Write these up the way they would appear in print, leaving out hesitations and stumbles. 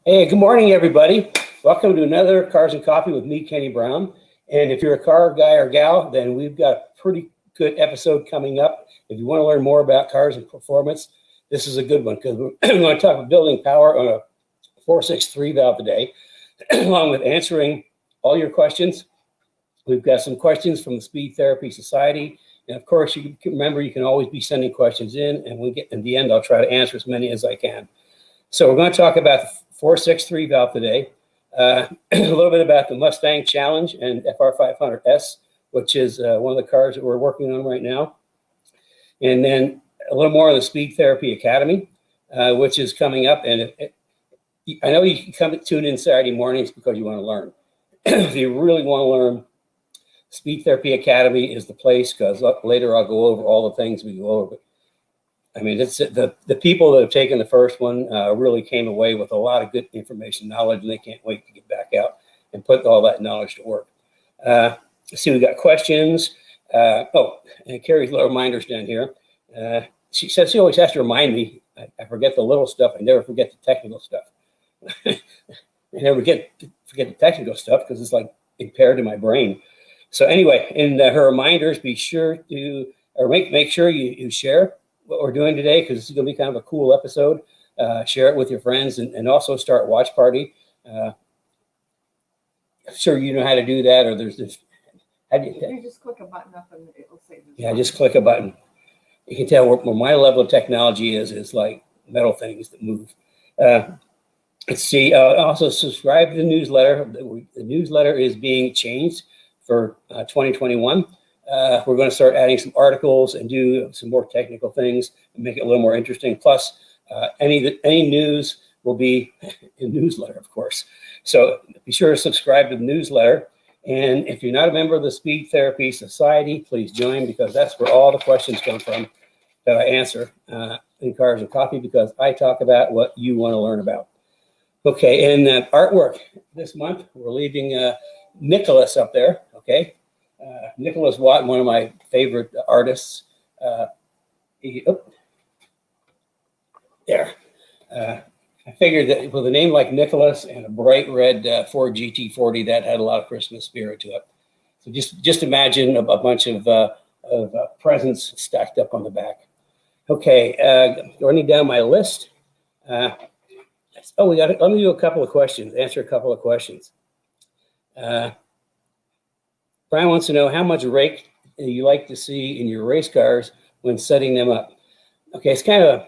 Hey, good morning, everybody. Welcome to another Cars and Coffee with me, Kenny Brown. And if you're a car guy or gal, then we've got a pretty good episode coming up. If you want to learn more about cars and performance, this is a good one because we're going to talk about building power on a 463 valve today, along with answering all your questions. We've got some questions from the Speed Therapy Society. And of course, you can remember you can always be sending questions in, and in the end, I'll try to answer as many as I can. So we're going to talk about the 463 valve today, a little bit about the Mustang Challenge and FR500S, which is one of the cars that we're working on right now. And then a little more on the Speed Therapy Academy, which is coming up. And I know you can come tune in Saturday mornings because you want to learn. If you really want to learn, Speed Therapy Academy is the place, because later I'll go over all the things we go over. I mean, it's the people that have taken the first one really came away with a lot of good information, knowledge, and they can't wait to get back out and put all that knowledge to work. Let's see, we got questions. And Carrie's little reminders down here. She says she always has to remind me. I forget the little stuff. I never forget the technical stuff. I never forget the technical stuff because it's like impaired in my brain. So anyway, in her reminders, be sure to make sure you share what we're doing today, because this is going to be kind of a cool episode. Share it with your friends, and also start watch party. I'm sure you know how to do that, or there's this. You just click a button up and it will say this. Yeah, just click a button. You can tell where my level of technology is like metal things that move. Let's see. Also subscribe to the newsletter. The newsletter is being changed for 2021. We're going to start adding some articles and do some more technical things and make it a little more interesting. Plus, any news will be in newsletter, of course. So be sure to subscribe to the newsletter. And if you're not a member of the Speed Therapy Society, please join, because that's where all the questions come from that I answer in Cars and Coffee, because I talk about what you want to learn about. Okay, and artwork this month, we're leaving Nicholas up there, okay? Nicholas Watt, one of my favorite artists. There. I figured that with a name like Nicholas and a bright red Ford GT40, that had a lot of Christmas spirit to it. So just imagine a bunch of presents stacked up on the back. Okay, running down my list. Let me do a couple of questions, answer a couple of questions. Brian wants to know how much rake you like to see in your race cars when setting them up. Okay, it's kind of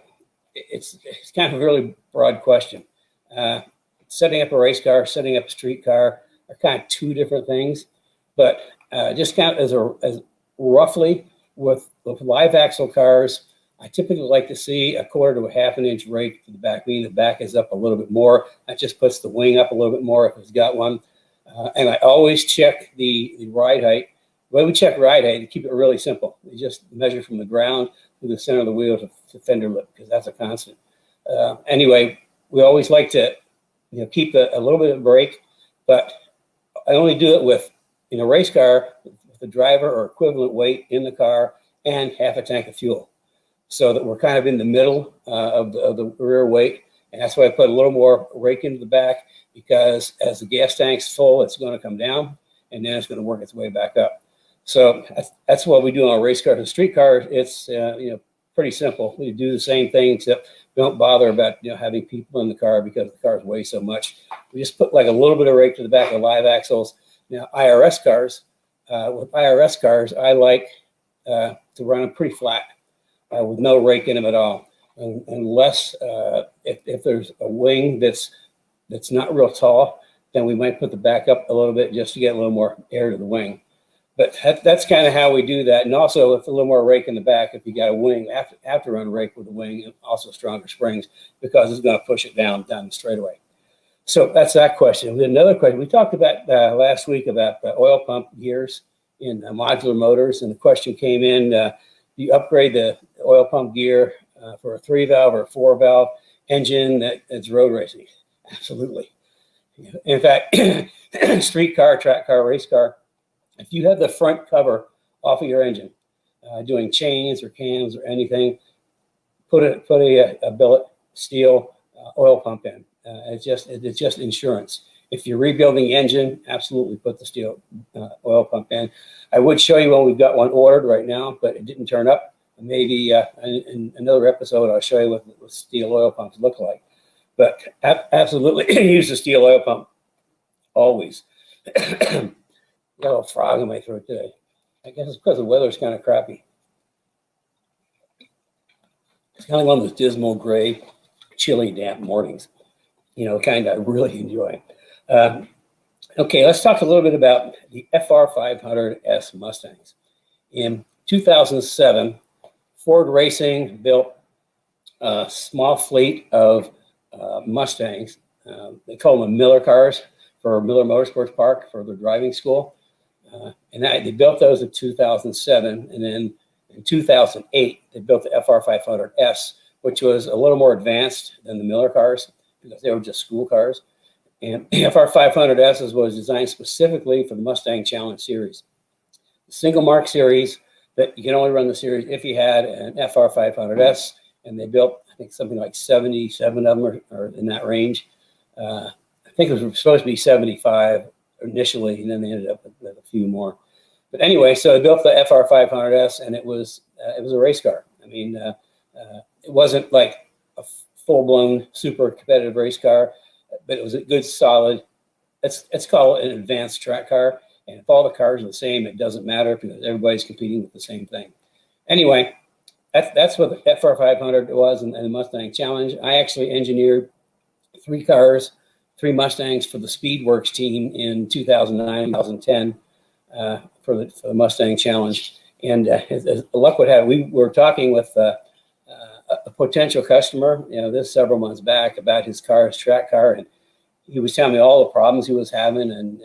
a really broad question. Setting up a race car, setting up a street car are kind of two different things. But just kind of as roughly with live axle cars, I typically like to see a quarter to a half an inch rake to the back, meaning the back is up a little bit more. That just puts the wing up a little bit more if it's got one. And I always check the ride height. The way we check ride height, to keep it really simple, we just measure from the ground to the center of the wheel to fender lip, because that's a constant. Anyway, we always like to keep a little bit of brake, but I only do it with, in a race car, with the driver or equivalent weight in the car and half a tank of fuel, so that we're kind of in the middle of the rear weight. And that's why I put a little more rake into the back, because as the gas tank's full, it's going to come down, and then it's going to work its way back up. So that's what we do on a race car. The street car, it's pretty simple. We do the same thing, except we don't bother about having people in the car, because the cars weigh so much. We just put like a little bit of rake to the back of live axles. Now IRS cars, with IRS cars, I like to run them pretty flat with no rake in them at all. Unless if there's a wing that's not real tall, then we might put the back up a little bit just to get a little more air to the wing. But that's kind of how we do that. And also with a little more rake in the back, if you got a wing, have to run rake with a wing, and also stronger springs, because it's going to push it down the straightaway. So that's that question. We had another question. We talked about last week about oil pump gears in modular motors, and the question came in, do you upgrade the oil pump gear for a 3-valve or a 4-valve engine that's road racing? Absolutely. In fact, street car, track car, race car, if you have the front cover off of your engine, doing chains or cams or anything, put a billet steel oil pump in. It's just insurance. If you're rebuilding the engine, absolutely put the steel oil pump in. I would show you when we've got one ordered right now, but it didn't turn up. Maybe in another episode, I'll show you what steel oil pumps look like. But absolutely use the steel oil pump always. Got a little frog in my throat today. I guess it's because the weather's kind of crappy. It's kind of one of those dismal, gray, chilly, damp mornings. You know, kind of really enjoy. Okay, let's talk a little bit about the FR500S Mustangs. In 2007, Ford Racing built a small fleet of Mustangs. They call them Miller cars for Miller Motorsports Park for their driving school. And they built those in 2007. And then in 2008, they built the FR500S, which was a little more advanced than the Miller cars because they were just school cars. And the FR500S was designed specifically for the Mustang Challenge series. The single mark series that you can only run the series if you had an FR500S, and they built, I think, something like 77 of them or in that range. I think it was supposed to be 75 initially, and then they ended up with a few more. But anyway, so they built the FR500S, and it was a race car. I mean, it wasn't like a full-blown super competitive race car, but it was a good, solid, let's call it an advanced track car. And if all the cars are the same, it doesn't matter because everybody's competing with the same thing. Anyway, that's what the FR500 was and the Mustang Challenge. I actually engineered 3 cars, 3 Mustangs for the Speedworks team in 2009, 2010 for the Mustang Challenge. And as luck would have it, we were talking with a potential customer, this several months back about his car, his track car, and he was telling me all the problems he was having, and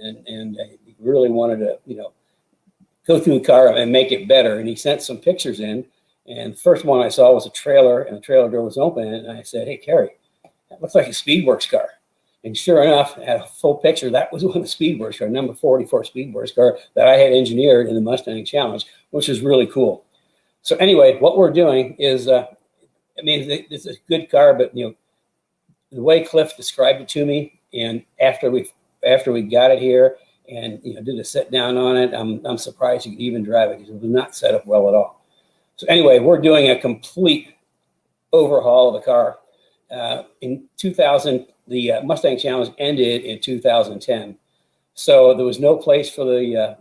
he really wanted to, go through the car and make it better. And he sent some pictures in, and the first one I saw was a trailer, and the trailer door was open, and I said, "Hey, Kerry, that looks like a Speedworks car." And sure enough, I had a full picture. That was one of the Speedworks car, number 44 Speedworks car that I had engineered in the Mustang Challenge, which is really cool. So anyway, what we're doing is, it's a good car, but the way Cliff described it to me, and after we got it here and did a sit down on it, I'm surprised you could even drive it because it was not set up well at all. So anyway, we're doing a complete overhaul of the car. In 2000, the Mustang Challenge ended in 2010, so there was no place for the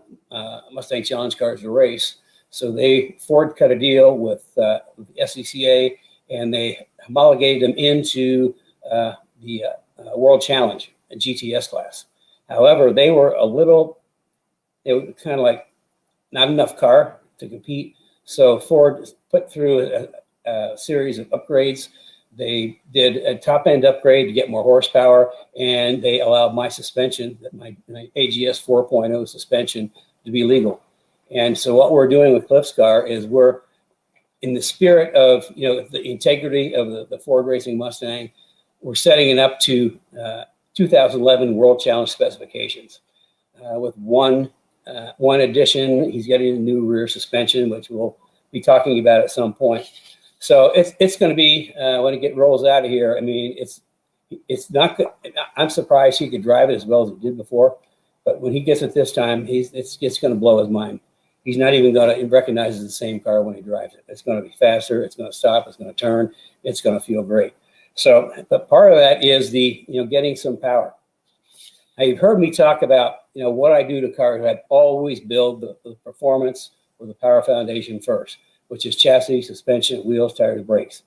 Mustang Challenge cars to race. So Ford cut a deal with the SCCA, and they homologated them into the World Challenge, a GTS class. However, they were kind of like not enough car to compete. So Ford put through a series of upgrades. They did a top-end upgrade to get more horsepower, and they allowed my suspension, my AGS 4.0 suspension, to be legal. And so what we're doing with Cliff's car is we're, in the spirit of the integrity of the Ford Racing Mustang, we're setting it up to 2011 World Challenge specifications. With one addition, he's getting a new rear suspension, which we'll be talking about at some point. So it's going to be when it rolls out of here. I mean, it's not good. I'm surprised he could drive it as well as he did before, but when he gets it this time, it's going to blow his mind. He's not even going to recognize it's the same car when he drives it. It's going to be faster. It's going to stop. It's going to turn. It's going to feel great. So, but part of that is the getting some power. Now, you've heard me talk about what I do to cars. I always build the performance or the power foundation first, which is chassis, suspension, wheels, tires, brakes.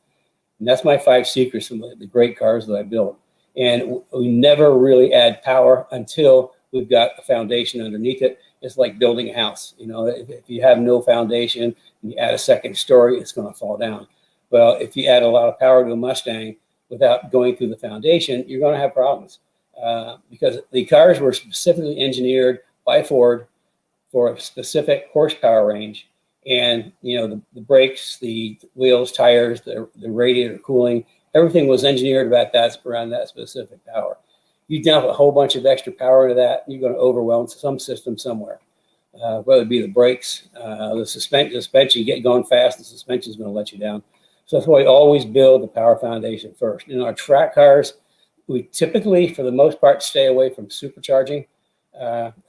And that's my 5 secrets from the great cars that I build. And we never really add power until we've got a foundation underneath it. It's like building a house. If you have no foundation and you add a second story, it's going to fall down. Well, if you add a lot of power to a Mustang without going through the foundation, you're going to have problems because the cars were specifically engineered by Ford for a specific horsepower range. And, the brakes, the wheels, tires, the radiator cooling, everything was engineered around that specific power. You dump a whole bunch of extra power into that, you're going to overwhelm some system somewhere, whether it be the brakes, the suspension, get going fast, the suspension is going to let you down. So that's why we always build the power foundation first. In our track cars, We typically, for the most part, stay away from supercharging.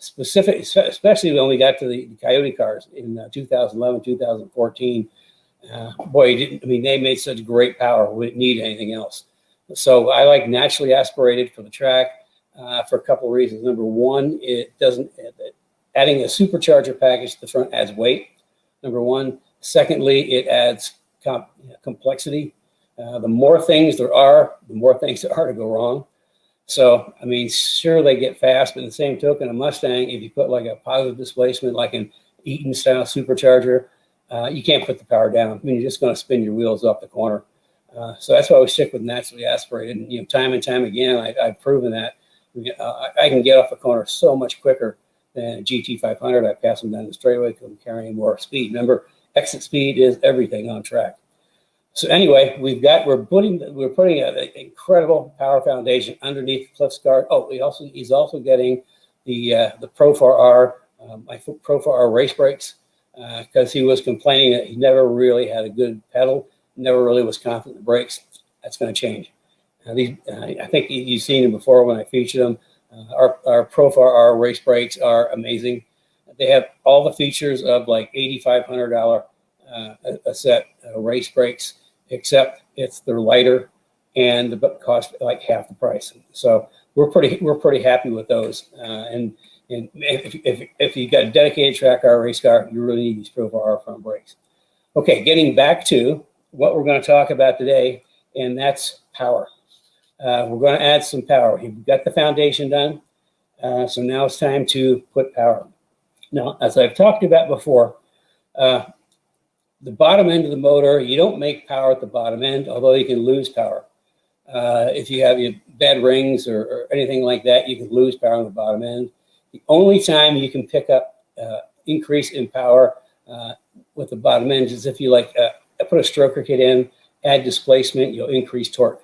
Especially when we got to the Coyote cars in 2011, 2014. Boy, they made such great power. We didn't need anything else. So I like naturally aspirated for the track for a couple of reasons. Number one, it doesn't, adding a supercharger package to the front adds weight. Number one. Secondly, it adds complexity. The more things there are, the more things there are to go wrong. So, I mean, sure, they get fast, but in the same token, a Mustang, if you put like a positive displacement, like an Eaton style supercharger, you can't put the power down. I mean, you're just going to spin your wheels off the corner. So that's why we stick with naturally aspirated. And, time and time again, I've proven that I can get off the corner so much quicker than a GT500. I pass them down the straightaway because I'm carrying more speed. Remember, exit speed is everything on track. So anyway, we're putting an incredible power foundation underneath Cliff's car. Oh, he's also getting the Pro 4R, my Pro 4R race brakes, because he was complaining that he never really had a good pedal, never really was confident in the brakes. That's going to change. I think you've seen them before when I featured them. Our Pro 4R race brakes are amazing. They have all the features of like $8,500 a set race brakes, except they're lighter and the cost like half the price. So we're pretty happy with those. And if you got a dedicated track car, race car, you really need these Pro 4R front brakes. Okay, getting back to what we're going to talk about today, and that's power. We're going to add some power. We've got the foundation done, so now it's time to put power. Now, as I've talked about before, the bottom end of the motor, you don't make power at the bottom end, although you can lose power. If you have your bad rings or anything like that, you can lose power on the bottom end. The only time you can pick up increase in power with the bottom end is if you put a stroker kit in, add displacement, you'll increase torque.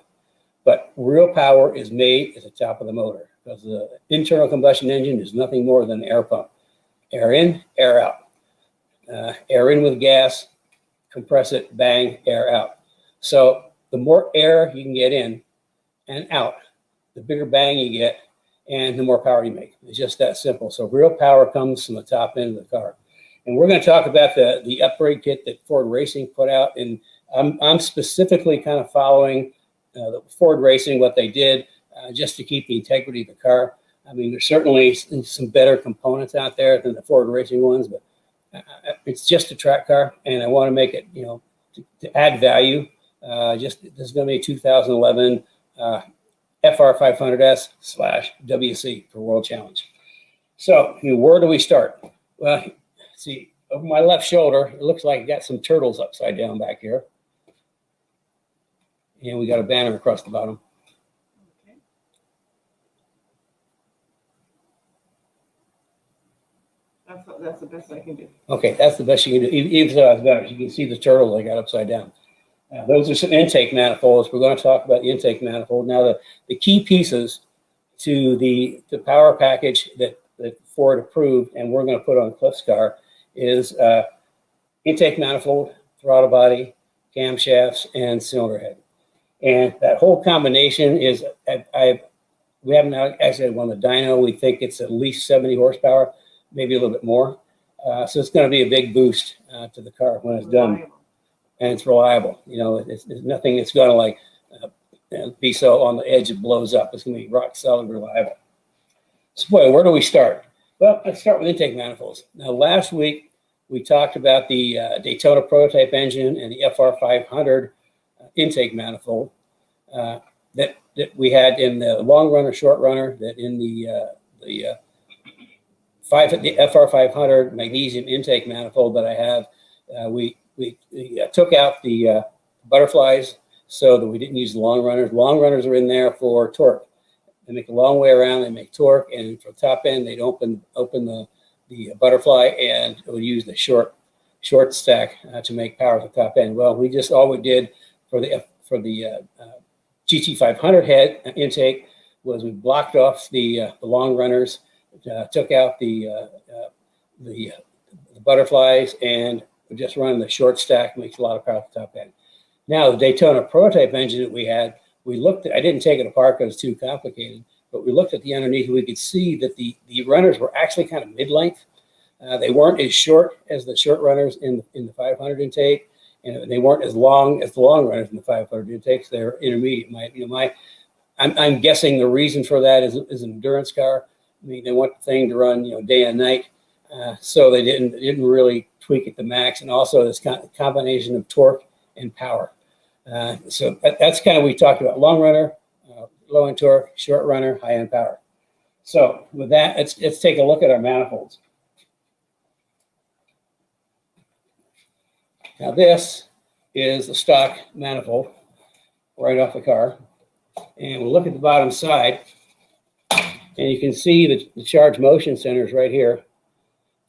But real power is made at the top of the motor because the internal combustion engine is nothing more than an air pump. Air in, air out. Air in with gas, compress it, bang, air out. So the more air you can get in and out, the bigger bang you get and the more power you make. It's just that simple. So real power comes from the top end of the car. And we're going to talk about the upgrade kit that Ford Racing put out. And I'm specifically kind of following the Ford Racing, what they did, just to keep the integrity of the car. I mean, there's certainly some better components out there than the Ford Racing ones, but it's just a track car, and I want to make it, to add value. This is going to be a 2011 FR500S/WC for World Challenge. So, where do we start? Well, see, over my left shoulder, it looks like I got some turtles upside down back here. And we got a banner across the bottom. That's the best I can do. Okay, that's the best you can do. Even though that's better, you can see the turtle I got upside down. Those are some intake manifolds. We're going to talk about the intake manifold. Now, the key pieces to the power package that Ford approved and we're going to put on Cliff's car is intake manifold, throttle body, camshafts, and cylinder head. And that whole combination is, we haven't actually won the dyno. We think it's at least 70 horsepower, maybe a little bit more. So it's going to be a big boost to the car when it's done. And it's reliable. It's nothing that's going to be so on the edge it blows up. It's going to be rock solid reliable. So boy, where do we start? Well, let's start with intake manifolds. Now, last week we talked about the Daytona prototype engine and the FR500 intake manifold that we had in the long runner, short runner, that in the FR500 magnesium intake manifold that I have, we took out the butterflies so that we didn't use the long runners. Long runners are in there for torque. They make a long way around, they make torque, and for the top end, they'd open the butterfly and it would use the short stack to make power at the top end. Well, all we did for the GT500 head intake was we blocked off the long runners, took out the butterflies, and we just run the short stack, makes a lot of power at the top end. Now, the Daytona prototype engine that we had, we looked at, I didn't take it apart because it's too complicated, but we looked at the underneath and we could see that the runners were actually kind of mid-length. They weren't as short as the short runners in the 500 intake, and they weren't as long as the long runners in the 500 intakes. They're intermediate. I'm guessing the reason for that is an endurance car. I mean, they want the thing to run, day and night, so they didn't really tweak it to max, and also this combination of torque and power. So that's kind of, we talked about long runner, low end torque, short runner, high end power. So with that, let's take a look at our manifolds. Now this is a stock manifold right off the car. And we'll look at the bottom side, and you can see the charge motion centers right here.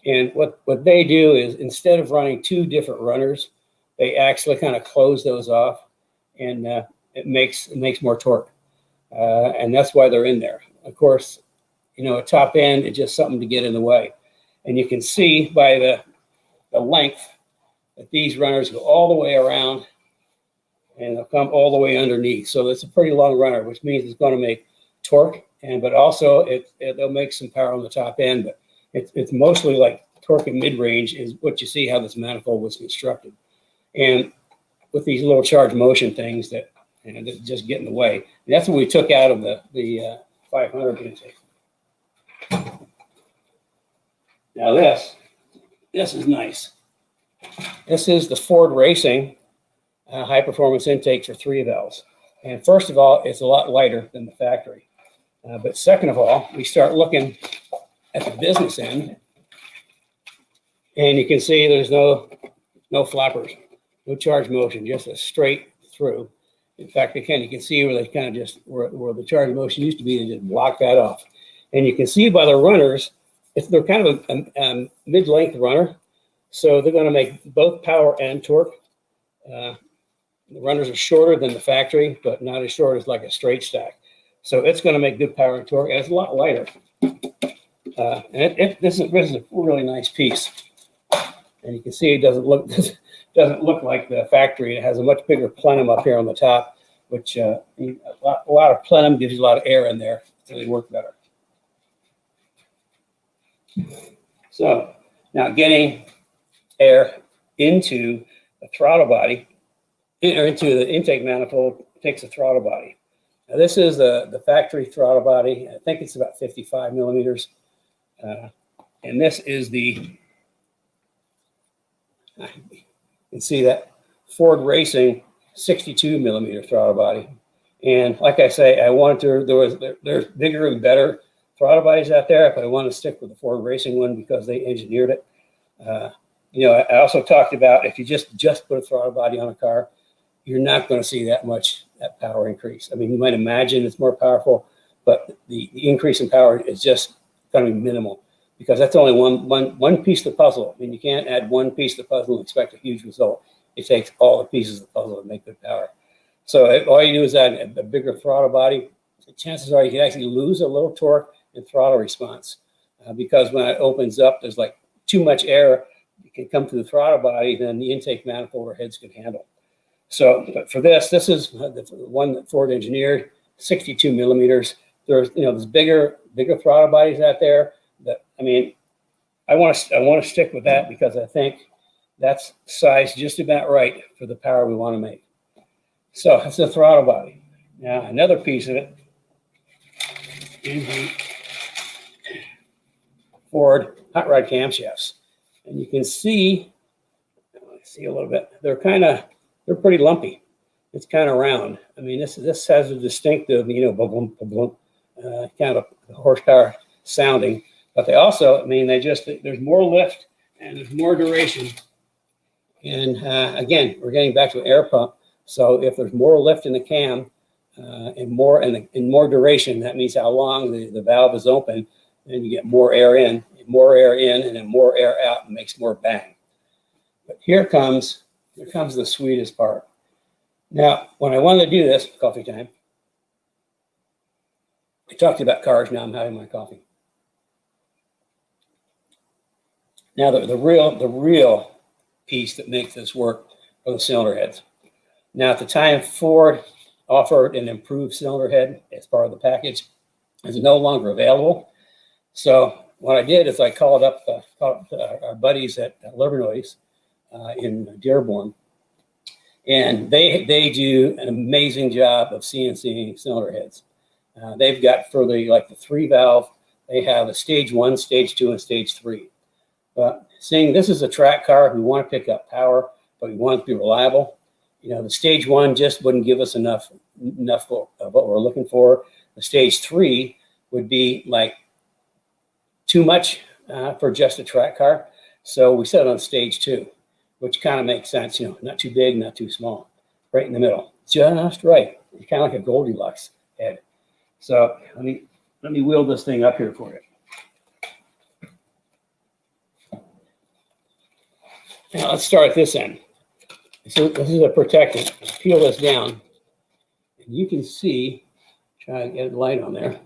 And what they do is, instead of running two different runners, they actually kind of close those off, and it makes more torque. And that's why they're in there. Of course, a top end is just something to get in the way. And you can see by the length that these runners go all the way around and they'll come all the way underneath. So it's a pretty long runner, which means it's going to make torque, but also they'll make some power on the top end. But it's mostly like torque and mid-range is what you see how this manifold was constructed. And with these little charge motion things that just get in the way. And that's what we took out of the 500 intake. Now this is nice. This is the Ford Racing high performance intake for 3 valves. And first of all, it's a lot lighter than the factory. But second of all, we start looking at the business end, and you can see there's no flappers, no charge motion, just a straight through. In fact, again, you can see where they kind of just, where the charge motion used to be, they just block that off. And you can see by the runners, they're kind of a mid-length runner. So they're going to make both power and torque. The runners are shorter than the factory, but not as short as like a straight stack. So it's going to make good power and torque, and it's a lot lighter. And this is a really nice piece. And you can see it doesn't look like the factory. It has a much bigger plenum up here on the top, which a lot of plenum gives you a lot of air in there, so they work better. So now getting air into the throttle body, or into the intake manifold, takes a throttle body. Now this is the factory throttle body. I think it's about 55 millimeters. And this is you can see that Ford Racing 62 millimeter throttle body. And like I say, there's bigger and better throttle bodies out there, but I want to stick with the Ford Racing one because they engineered it. I also talked about if you just put a throttle body on a car, you're not going to see that power increase. I mean, you might imagine it's more powerful, but the increase in power is just going to be minimal because that's only one piece of the puzzle. I mean, you can't add one piece of the puzzle and expect a huge result. It takes all the pieces of the puzzle to make good power. So all you do is add a bigger throttle body. The chances are you can actually lose a little torque and throttle response because when it opens up, there's like too much air. It can come through the throttle body, then the intake manifold or heads can handle. So, but for this is the one that Ford engineered, 62 millimeters. There's bigger throttle bodies out there. That I want to stick with that because I think that's sized just about right for the power we want to make. So that's the throttle body. Now another piece of it is the Ford hot rod camshafts, and you can see a little bit. They're pretty lumpy. It's kind of round. I mean, this has a distinctive, boom, boom, boom, kind of horsepower sounding. But they also, there's more lift and there's more duration. And again, we're getting back to an air pump. So if there's more lift in the cam and more duration, that means how long the valve is open, and you get more air in, and then more air out, and makes more bang. But here comes the sweetest part. Now, when I wanted to do this, coffee time, I talked about cars, now I'm having my coffee. Now the real piece that makes this work are the cylinder heads. Now at the time Ford offered an improved cylinder head as part of the package is no longer available. So what I did is I called up our buddies at Livernois in Dearborn, and they do an amazing job of CNC cylinder heads. They've got for the 3-valve, they have a stage 1, stage 2, and stage 3. But seeing this is a track car, we want to pick up power, but we want it to be reliable. You know, the stage 1 just wouldn't give us enough of what we're looking for. The stage 3 would be like too much for just a track car. So we set it on stage 2, which kind of makes sense. You know, not too big, not too small, right in the middle, just right. It's kind of like a Goldilocks head. So let me wheel this thing up here for you. Now let's start at this end. So this is a protectant. Peel this down, and you can see, try to get a light on there,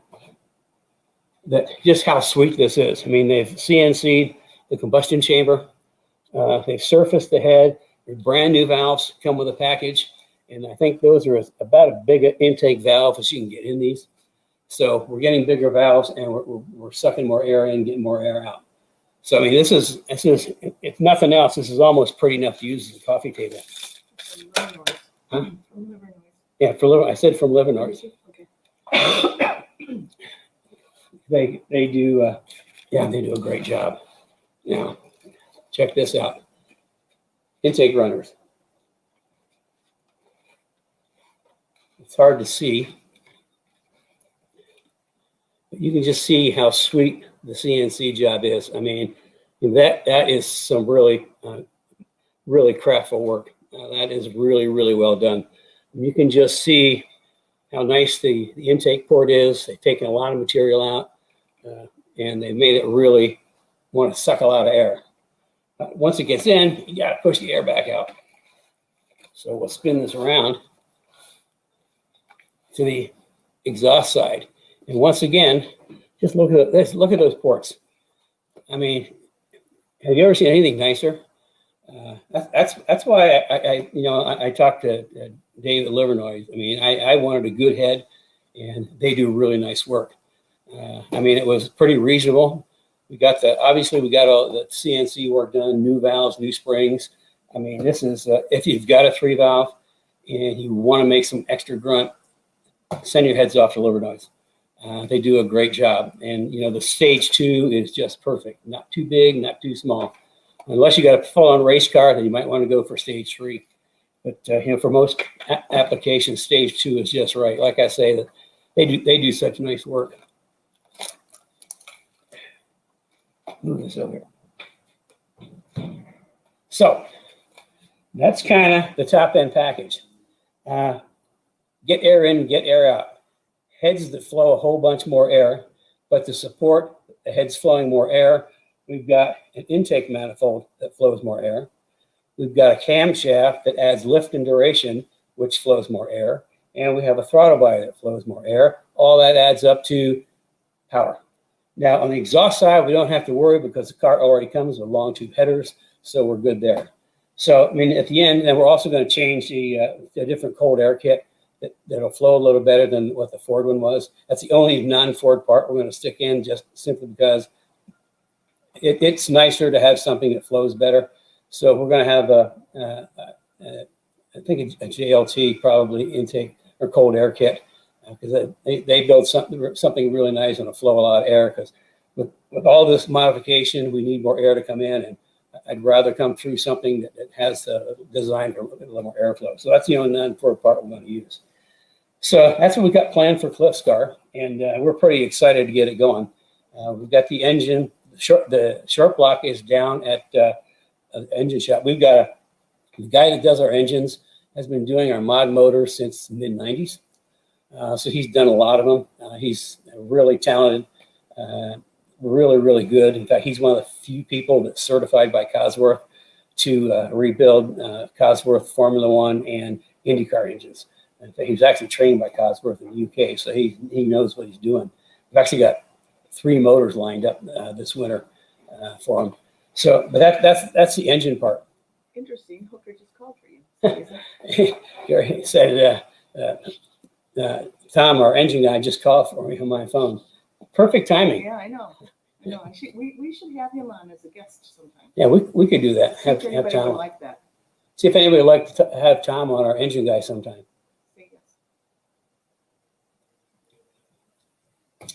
that just how sweet this is. I mean, they've CNC'd the combustion chamber. They've surfaced the head. They're brand new valves come with a package, and I think those are about as big an intake valve as you can get in these. So we're getting bigger valves, and we're sucking more air in, getting more air out. So I mean, this is if nothing else, this is almost pretty enough to use as a coffee table. Huh? Yeah, I said from Livernois. Okay. They do they do a great job. Now, check this out. Intake runners. It's hard to see, but you can just see how sweet the CNC job is. I mean, that is some really craftful work. That is really well done. And you can just see how nice the intake port is. They've taken a lot of material out, and they made it really want to suck a lot of air. Once it gets in, you got to push the air back out. So we'll spin this around to the exhaust side, and once again, just look at this. Look at those ports. I mean, have you ever seen anything nicer? That's why I talked to Dave at Livernois. I mean, I wanted a good head, and they do really nice work. I mean, it was pretty reasonable. Obviously we got all the CNC work done, new valves, new springs. I mean, this is if you've got a 3-valve and you want to make some extra grunt, send your heads off to Livernois. They do a great job, and you know the stage 2 is just perfect. Not too big, not too small. Unless you got a full-on race car, then you might want to go for stage 3. But for most applications, stage 2 is just right. Like I say, that they do such nice work. Move this over here. So that's kind of the top end package. Get air in, get air out. Heads that flow a whole bunch more air, but to support the heads flowing more air, we've got an intake manifold that flows more air. We've got a camshaft that adds lift and duration, which flows more air. And we have a throttle body that flows more air. All that adds up to power. Now, on the exhaust side, we don't have to worry because the car already comes with long tube headers, so we're good there. So, I mean, at the end, then we're also going to change the different cold air kit that'll flow a little better than what the Ford one was. That's the only non-Ford part we're going to stick in, just simply because it's nicer to have something that flows better. So we're going to have I think a JLT probably intake or cold air kit, because they built something really nice and it'll flow a lot of air, because with all this modification, we need more air to come in, and I'd rather come through something that has designed for a little more airflow. So that's the only non-Ford part we're going to use. So that's what we got planned for Cliff's car, and we're pretty excited to get it going. We've got the engine, the short block is down at the engine shop. We've got the guy that does our engines has been doing our mod motors since the mid-90s. So he's done a lot of them. He's really talented, really good. In fact, he's one of the few people that's certified by Cosworth to rebuild Cosworth Formula One and IndyCar engines. In fact, he was actually trained by Cosworth in the UK, so he knows what he's doing. We've actually got 3 motors lined up this winter for him. So, but that's the engine part. Interesting. Hooker just called for you. Gary said Tom, our engine guy, just called for me on my phone. Perfect timing. Yeah, I know. I know. We should have him on as a guest sometime. Yeah, we could do that. See if anybody Tom. would like that. See if anybody would like to have Tom on, our engine guy, sometime. Say yes.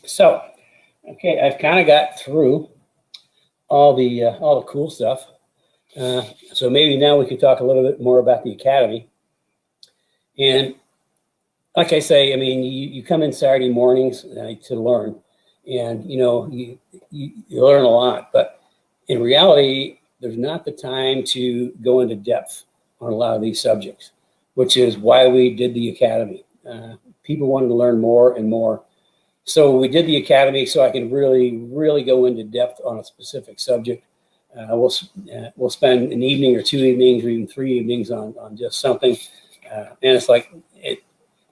So, okay, I've kind of got through all the cool stuff. So maybe now we could talk a little bit more about the academy. And like I say, I mean, you come in Saturday mornings to learn, and you learn a lot. But in reality, there's not the time to go into depth on a lot of these subjects, which is why we did the academy. People wanted to learn more and more. So we did the academy so I can really go into depth on a specific subject. We'll spend an evening or 2 evenings or even 3 evenings on just something. And it's like,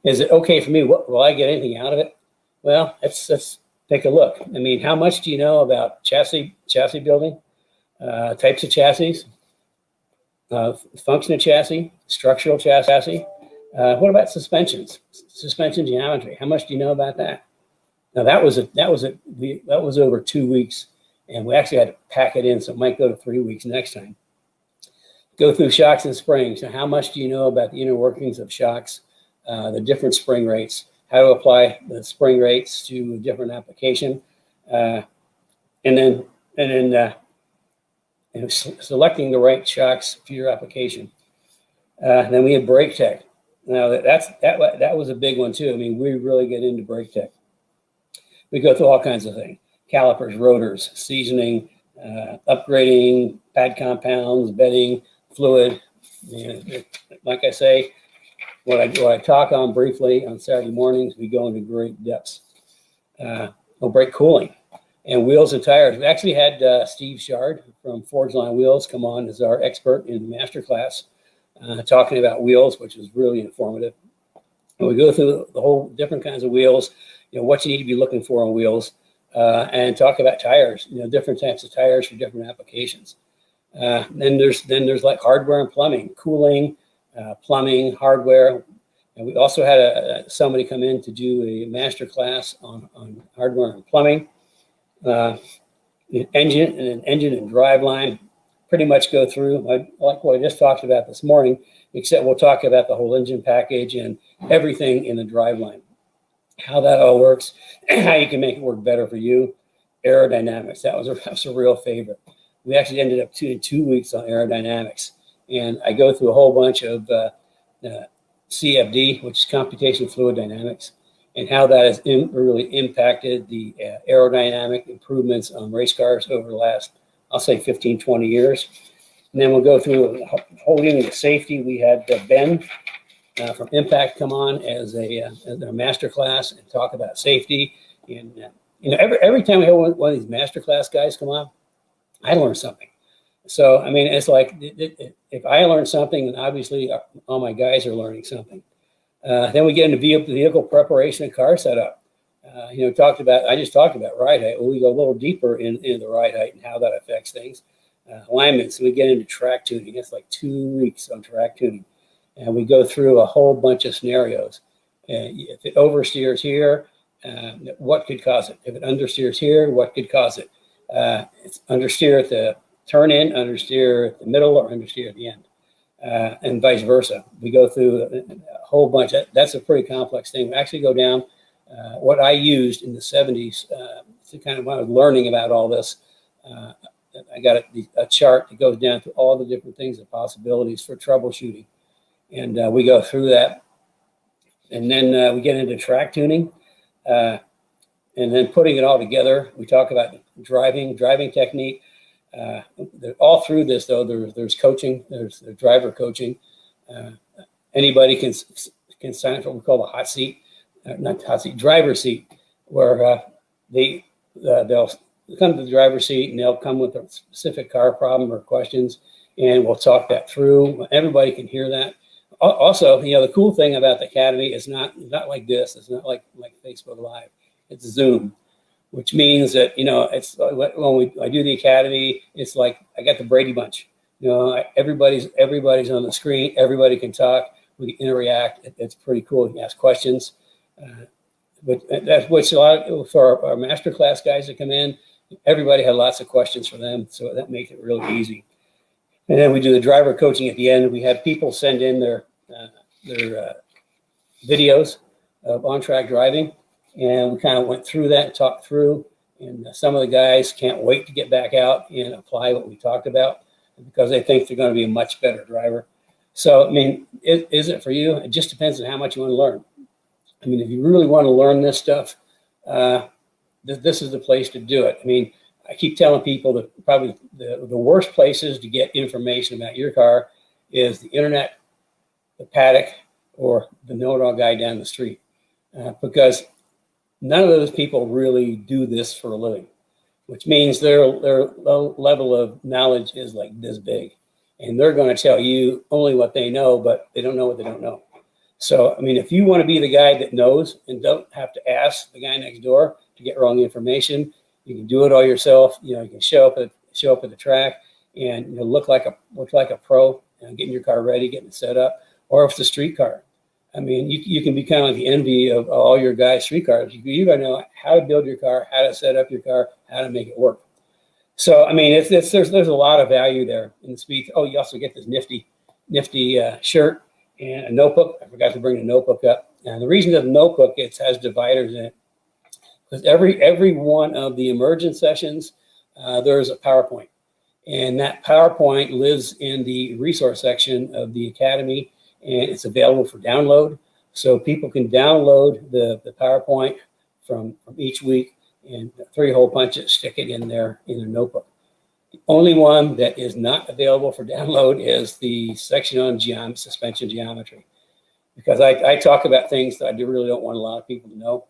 is it okay for me? Will I get anything out of it? Well, let's take a look. I mean, how much do you know about chassis building, types of chassis, function of chassis, structural chassis? What about suspensions, suspension geometry? How much do you know about that? Now that was over 2 weeks, and we actually had to pack it in, so it might go to 3 weeks next time. Go through shocks and springs. Now, how much do you know about the inner workings of shocks, the different spring rates, how to apply the spring rates to a different application, and then selecting the right shocks for your application. Then we had brake tech. Now that was a big one too. I mean, we really get into brake tech. We go through all kinds of things: calipers, rotors, seasoning, upgrading, pad compounds, bedding, fluid. Like I say, what I talk on briefly on Saturday mornings, we go into great depths. Brake cooling and wheels and tires. We actually had Steve Shard from Forge Line Wheels come on as our expert in the master class, talking about wheels, which was really informative. And we go through the whole different kinds of wheels, what you need to be looking for on wheels, and talk about tires, different types of tires for different applications. Then there's like hardware and plumbing, cooling, plumbing, hardware. And we also had somebody come in to do a master class on hardware and plumbing, engine and drive line. Pretty much go through like what I just talked about this morning, except we'll talk about the whole engine package and everything in the drive line, how that all works, how you can make it work better for you. Aerodynamics, that was a real favorite. We actually ended up doing 2 weeks on aerodynamics, and I go through a whole bunch of CFD, which is computational fluid dynamics, and how that has really impacted the aerodynamic improvements on race cars over the last, I'll say 15, 20 years. And then we'll go through a whole unit of safety. We had Ben from Impact come on as a master class and talk about safety. And every time we have one of these master class guys come on, I learn something. So I mean, it's like if I learn something, then obviously all my guys are learning something. Then we get into vehicle preparation and car setup. I just talked about ride height. Well, we go a little deeper into the ride height and how that affects things. Alignments. We get into track tuning. It's like 2 weeks on track tuning, and we go through a whole bunch of scenarios. If it oversteers here, what could cause it? If it understeers here, what could cause it? It's understeer at the turn in, understeer at the middle, or understeer at the end, and vice versa. We go through a whole bunch. That's a pretty complex thing. We actually go down what I used in the 70s to kind of when I was learning about all this. I got a chart that goes down to all the different things and possibilities for troubleshooting. And we go through that. And then we get into track tuning. And then putting it all together, we talk about driving technique. All through this, though, there's coaching. There's driver coaching. Anybody can sign up for what we call the hot seat, not hot seat, driver seat, where they'll come to the driver's seat and they'll come with a specific car problem or questions, and we'll talk that through. Everybody can hear that. Also, the cool thing about the Academy is not like this. It's not like Facebook Live. It's Zoom, which means that, it's when I do the Academy, it's like I got the Brady Bunch. Everybody's on the screen. Everybody can talk. We can interact. It's pretty cool. You can ask questions. But that's what's a lot for our master class guys that come in. Everybody had lots of questions for them, so that makes it really easy. And then we do the driver coaching at the end. We have people send in their videos of on-track driving, and we kind of went through that and talked through. And some of the guys can't wait to get back out and apply what we talked about because they think they're going to be a much better driver. So, I mean, is it for you? It just depends on how much you want to learn. I mean, if you really want to learn this stuff, this is the place to do it. I mean, I keep telling people that probably the worst places to get information about your car is the internet, the paddock, or the know-it-all guy down the street, because none of those people really do this for a living, which means their level of knowledge is like this big, and they're going to tell you only what they know, but they don't know what they don't know. So, I mean, if you want to be the guy that knows and don't have to ask the guy next door to get wrong information, you can do it all yourself. You know, you can show up at the track and look like a pro, getting your car ready, getting it set up. Or if it's a street car, I mean, you can be kind of like the envy of all your guys' street cars. You got to know how to build your car, how to set up your car, how to make it work. So, I mean, there's a lot of value there in the speed. Oh, you also get this nifty shirt and a notebook. I forgot to bring the notebook up. And the reason that the notebook has dividers in it, because every one of the immersion sessions, there's a PowerPoint. And that PowerPoint lives in the resource section of the Academy, and it's available for download. So people can download the PowerPoint from each week and 3-hole punch it, stick it in their notebook. The only one that is not available for download is the section on suspension geometry, because I talk about things that I really don't want a lot of people to know.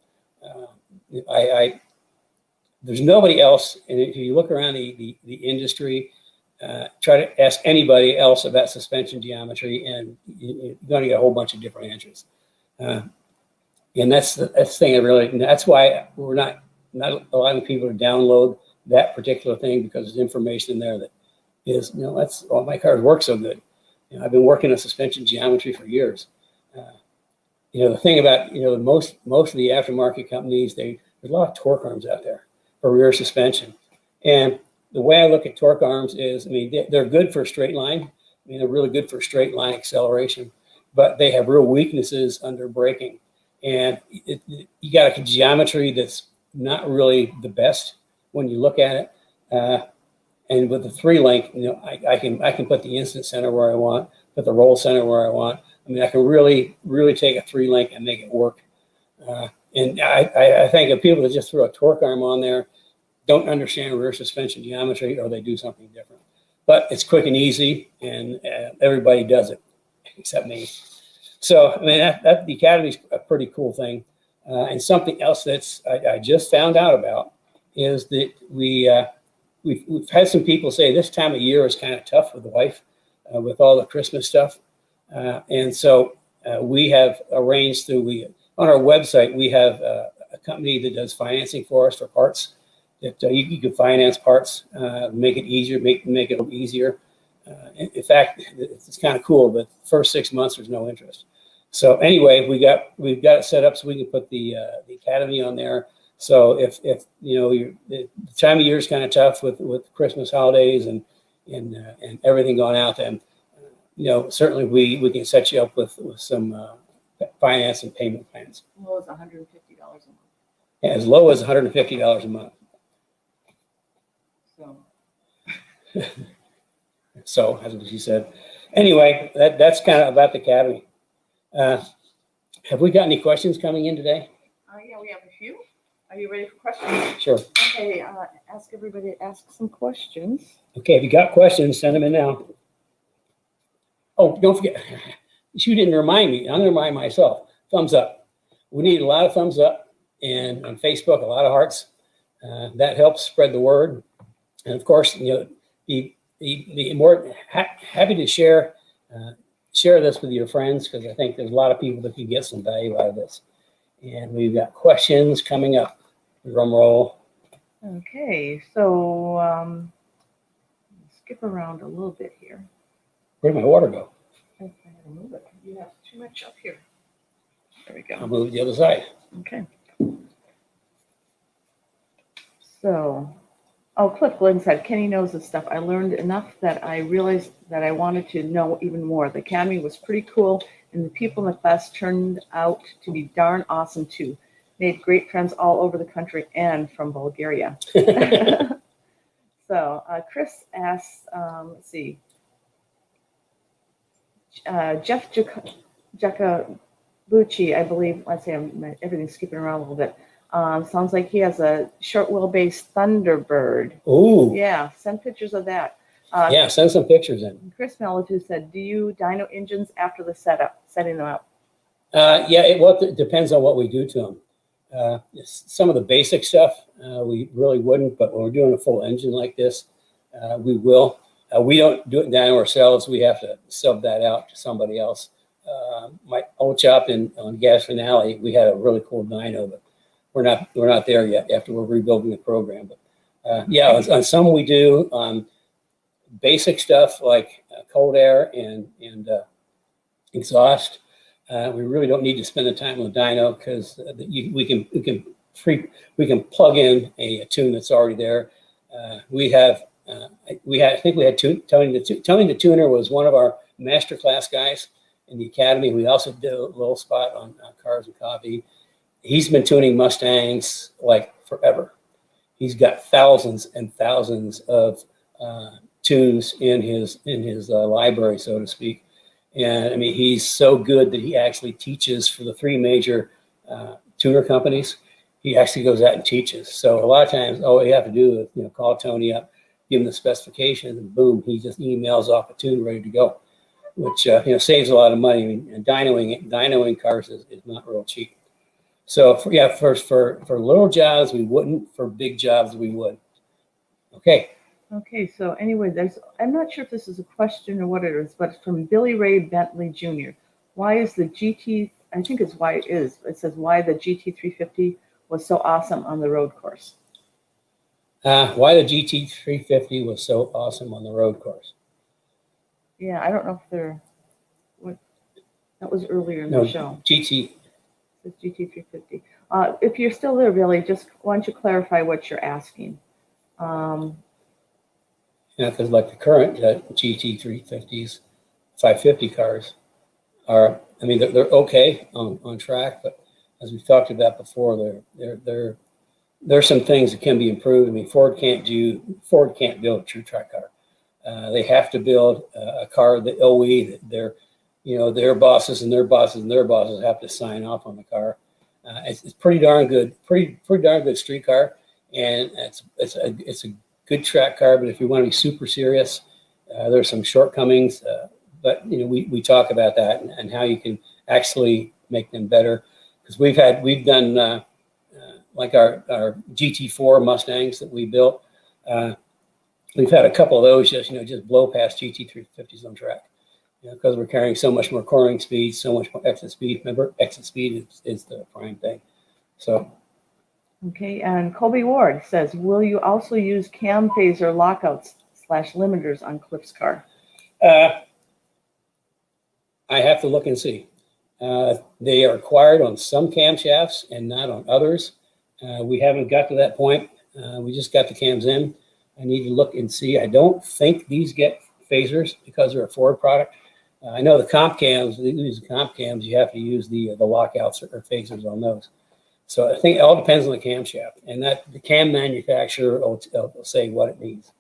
There's nobody else, and if you look around the industry, try to ask anybody else about suspension geometry, and you're going to get a whole bunch of different answers. And that's the thing. That's why we're not allowing people to download that particular thing, because there's information in there that is, that's all my cars work so good. I've been working on suspension geometry for years. The thing about most of the aftermarket companies, there's a lot of torque arms out there for rear suspension, and the way I look at torque arms is, I mean, they're good for straight line. I mean, they're really good for straight line acceleration, but they have real weaknesses under braking, and you got a geometry that's not really the best when you look at it. And with the 3-link, I can put the instant center where I want, put the roll center where I want. I mean, I can really take a 3-link and make it work. And I think of people that just throw a torque arm on there don't understand rear suspension geometry, or they do something different. But it's quick and easy, and everybody does it except me. So, I mean, the Academy's a pretty cool thing. And something else I just found out about is that we've had some people say this time of year is kind of tough with the wife, with all the Christmas stuff. And so we have arranged on our website, we have a company that does financing for us for parts, that you can finance parts, make it easier, make it a little easier. In fact, it's kind of cool, but the first 6 months there's no interest. So anyway, we've got it set up so we can put the Academy on there. So if the time of year is kind of tough with Christmas holidays and everything going out, then certainly we can set you up with some finance and payment plans. As low as $150 a month. Yeah, as low as $150 a month. So, as she said. Anyway, that's kind of about the Academy. Have we got any questions coming in today? Yeah, we have a few. Are you ready for questions? Sure. Okay, ask everybody to ask some questions. Okay, if you got questions, send them in now. Oh, don't forget, you didn't remind me. I'm going to remind myself. Thumbs up. We need a lot of thumbs up, and on Facebook, a lot of hearts. That helps spread the word. And of course, be more happy to share this with your friends, because I think there's a lot of people that can get some value out of this. And we've got questions coming up. Drum roll. Okay, so skip around a little bit here. Where'd my water go? I had to move it. You have too much up here. There we I'll go. move to the other side. Okay. So, oh, Cliff Glenn said, Kenny knows this stuff. I learned enough that I realized that I wanted to know even more. The Academy was pretty cool, and the people in the class turned out to be darn awesome too. Made great friends all over the country and from Bulgaria. So, Chris asks, let's see, Jeff Jacobucci, I believe, let's say everything's skipping around a little bit. Sounds like he has a short wheelbase Thunderbird. Ooh, Yeah, send pictures of that. yeah, send some pictures in. Chris Mellitu said, do you dyno engines after the setting them up? Yeah, it depends on what we do to them. Some of the basic stuff we really wouldn't, but when we're doing a full engine like this, we will. We don't do it dyno ourselves. We have to sub that out to somebody else. My old shop on Gas Finale, we had a really cool dyno, but we're not there yet after we're rebuilding the program. But yeah, on some we do. Basic stuff like cold air and exhaust. We really don't need to spend the time on the dyno because we can plug in a tune that's already there. I think we had Tony the Tuner was one of our masterclass guys in the Academy. We also did a little spot on Cars and Coffee. He's been tuning Mustangs like forever. He's got thousands and thousands of tunes in his library, so to speak. And I mean, he's so good that he actually teaches for the three major tuner companies. He actually goes out and teaches. So a lot of times, all you have to do is call Tony up, give him the specifications, and boom, he just emails off a tune ready to go, which saves a lot of money. I mean, and dynoing cars is not real cheap. So for little jobs we wouldn't. For big jobs we would. Okay. Okay, so anyway, I'm not sure if this is a question or what it is, but it's from Billy Ray Bentley Jr. Why is the GT, I think it's why it is, it says why the GT350 was so awesome on the road course. Why the GT350 was so awesome on the road course. Yeah, I don't know if that was earlier in the show. GT. It's GT350. If you're still there, Billy, just why don't you clarify what you're asking? Yeah, because like the current GT350s, 550 cars are, I mean, they're okay on track, but as we've talked about before, there's some things that can be improved. I mean, Ford can't build a true track car. They have to build a car that OE that their bosses and their bosses and their bosses have to sign off on the car. It's pretty darn good, pretty darn good street car, and it's a good track car. But if you want to be super serious, there's some shortcomings. But we talk about that and how you can actually make them better, because we've done like our GT4 Mustangs that we built. We've had a couple of those just blow past GT350s on track. Because we're carrying so much more cornering speed, so much more exit speed. Remember, exit speed is the prime thing. So. Okay, and Colby Ward says, will you also use cam phaser lockouts / limiters on Cliff's car? I have to look and see. They are required on some camshafts and not on others. We haven't got to that point. We just got the cams in. I need to look and see. I don't think these get phasers because they're a Ford product. I know the comp cams, you have to use the lockouts or phasers on those. So I think it all depends on the camshaft, and that the cam manufacturer will say what it needs.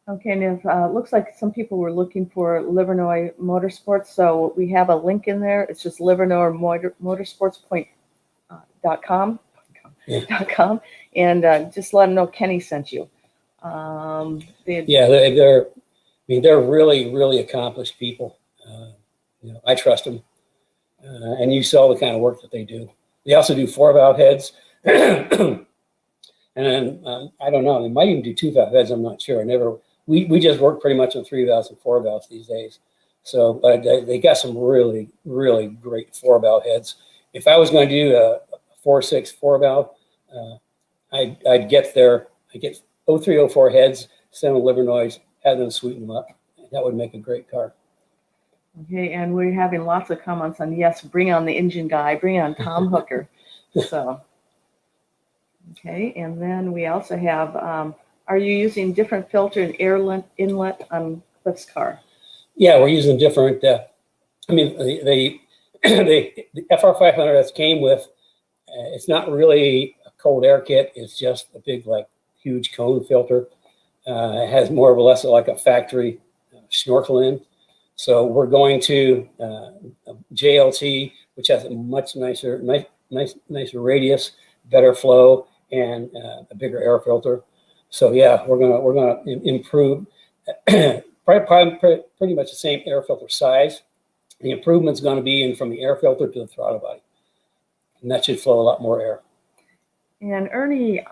Okay, and it looks like some people were looking for Livernois Motorsports, so we have a link in there. It's just livernoirmotorsportspoint.com. .com, and just let them know Kenny sent you. They're really, really accomplished people. I trust them, and you saw the kind of work that they do. They also do 4-valve heads, and I don't know. They might even do 2-valve heads. I'm not sure. We just work pretty much on 3 valves and 4 valves these days. So, but they got some really, really great 4-valve heads. If I was going to do a 4.6 4-valve, I'd get 03, 04 heads, send them to Livernois, have them sweeten them up. That would make a great car. Okay, and we're having lots of comments on, yes, bring on the engine guy, bring on Tom Hooker. So, okay, and then we also have, are you using different filter and air inlet on Cliff's car? Yeah, we're using different, I mean, the FR500S came with, it's not really a cold air kit. It's just a big, like, huge cone filter. It has more or less like a factory snorkel in. So we're going to JLT, which has a much nicer radius, better flow, and a bigger air filter. So yeah, we're gonna improve pretty much the same air filter size. The improvement's going to be in from the air filter to the throttle body, and that should flow a lot more air. And Ernie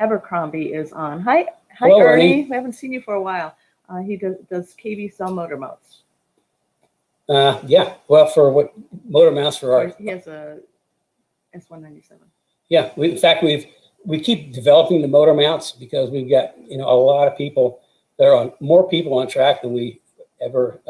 Abercrombie is on. Hi, Hello, Ernie. Ernie. We haven't seen you for a while. He does KV cell motor mounts. Yeah, well, for what motor mounts for our, He has a S197. yeah, in fact, we keep developing the motor mounts because we've got, a lot of people. There are more people on track than we ever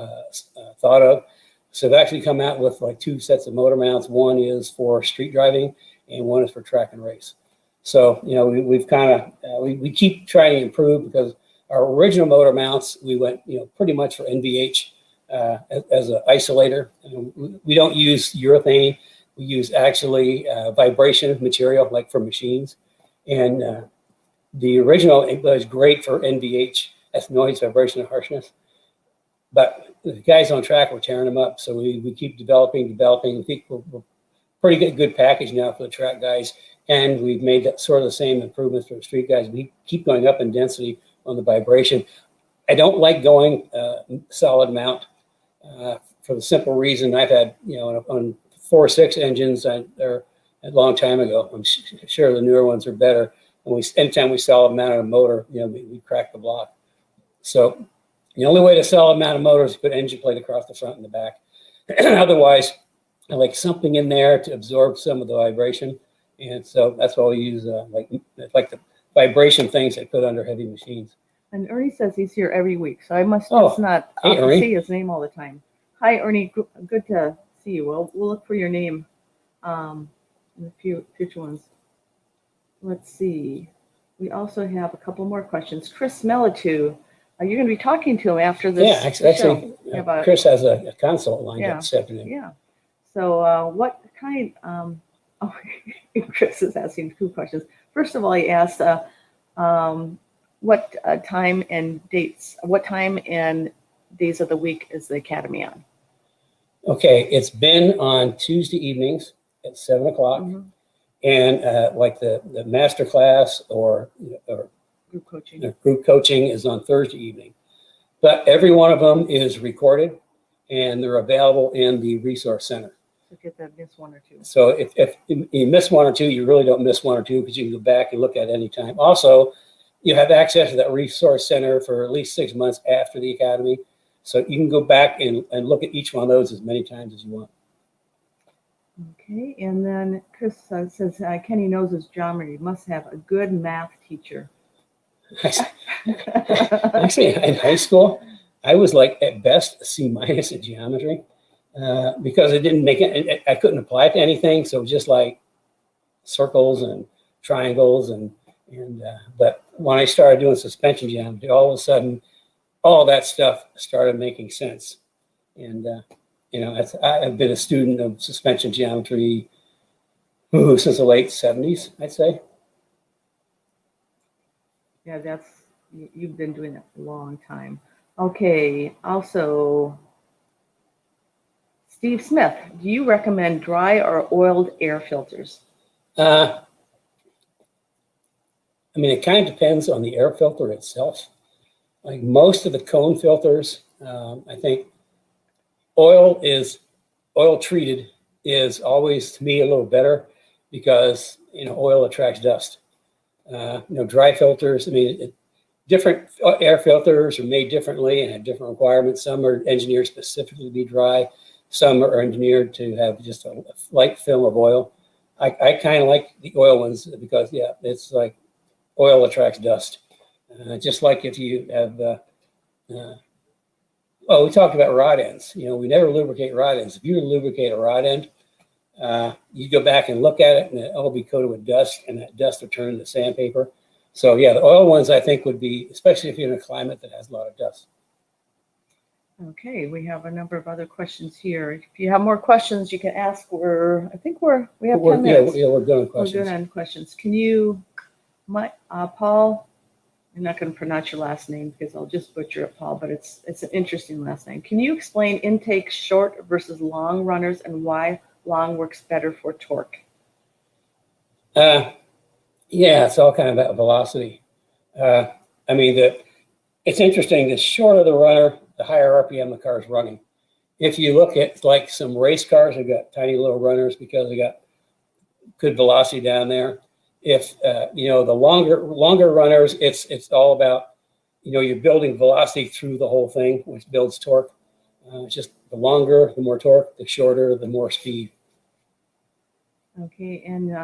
thought of. So they've actually come out with like 2 sets of motor mounts. One is for street driving and one is for track and race. So, we've kind of, we keep trying to improve because our original motor mounts, we went, pretty much for NVH as an isolator. We don't use urethane. We use actually vibration material like for machines. And the original, it was great for NVH, that's noise, vibration, and harshness. But the guys on track were tearing them up. So we keep developing. I think we're pretty good package now for the track guys. And we've made that sort of the same improvements for the street guys. We keep going up in density on the vibration. I don't like going solid mount for the simple reason I've had, on 4.6 engines they're a long time ago. I'm sure the newer ones are better. And anytime we solid mount a motor, we crack the block. So the only way to solid mount a motor is to put engine plate across the front and the back. Otherwise, I like something in there to absorb some of the vibration. And so that's why we use like the vibration things they put under heavy machines. And Ernie says he's here every week, so I must Oh, just not hey, Ernie. see his name all the time. Hi, Ernie. Good to see you. We'll look for your name in the future ones. Let's see. We also have a couple more questions. Chris Melatu, you're going to be talking to him after this. Yeah, actually, Chris has a consult lined up this afternoon. Yeah. So what kind? Chris is asking 2 questions. First of all, he asked, what time and dates? What time and days of the week is the academy on? Okay, it's been on Tuesday evenings at 7 o'clock, and like the master class or group coaching is on Thursday evening. But every one of them is recorded, and they're available in the resource center. So get that miss 1 or 2. So if you miss 1 or 2, you really don't miss 1 or 2 because you can go back and look at it any time. Also, you have access to that resource center for at least 6 months after the academy. So you can go back and look at each one of those as many times as you want. Okay, and then Chris says Kenny knows his geometry. Must have a good math teacher. Actually, in high school, I was like at best a C- in geometry because it didn't make it. I couldn't apply it to anything, so just like circles and triangles but when I started doing suspension geometry, all of a sudden, all that stuff started making sense. And I've been a student of suspension geometry since the late 70s, I'd say. Yeah, you've been doing that for a long time. Okay, also, Steve Smith, do you recommend dry or oiled air filters? It kind of depends on the air filter itself. Like most of the cone filters, I think oil treated is always, to me, a little better because, oil attracts dust. Dry filters, different air filters are made differently and have different requirements. Some are engineered specifically to be dry. Some are engineered to have just a light film of oil. I kind of like the oil ones because, it's like oil attracts dust. Just like if you have, Oh, we talked about rod ends. You know, we never lubricate rod ends. If you were to lubricate a rod end, you go back and look at it, and it'll be coated with dust, and that dust will turn into sandpaper. So yeah, the oil ones I think would be, especially if you're in a climate that has a lot of dust. Okay, we have a number of other questions here. If you have more questions, you can ask. We have 10 minutes. Yeah, we're good on We're questions. good on questions. Can you, Paul? I'm not going to pronounce your last name because I'll just butcher it, Paul. But it's an interesting last name. Can you explain intake short versus long runners and why long works better for torque? Yeah, it's all kind of about velocity. I mean, it's interesting. The shorter the runner, the higher RPM the car is running. If you look at like some race cars, they've got tiny little runners because they got good velocity down there. If you know, the longer runners, it's all about, you know, you're building velocity through the whole thing, which builds torque. Just the longer, the more torque. The shorter, the more speed. Okay, and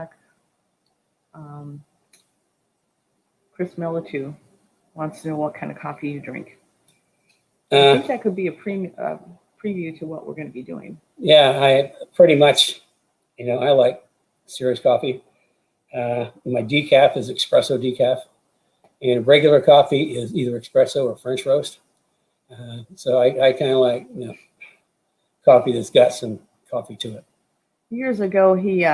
Chris Millitu wants to know what kind of coffee you drink. I think that could be a preview to what we're going to be doing. Yeah, I pretty much, you know, I like serious coffee. My decaf is espresso decaf, and regular coffee is either espresso or French roast. So I kind of like, you know, coffee that's got some coffee to it. Years ago, he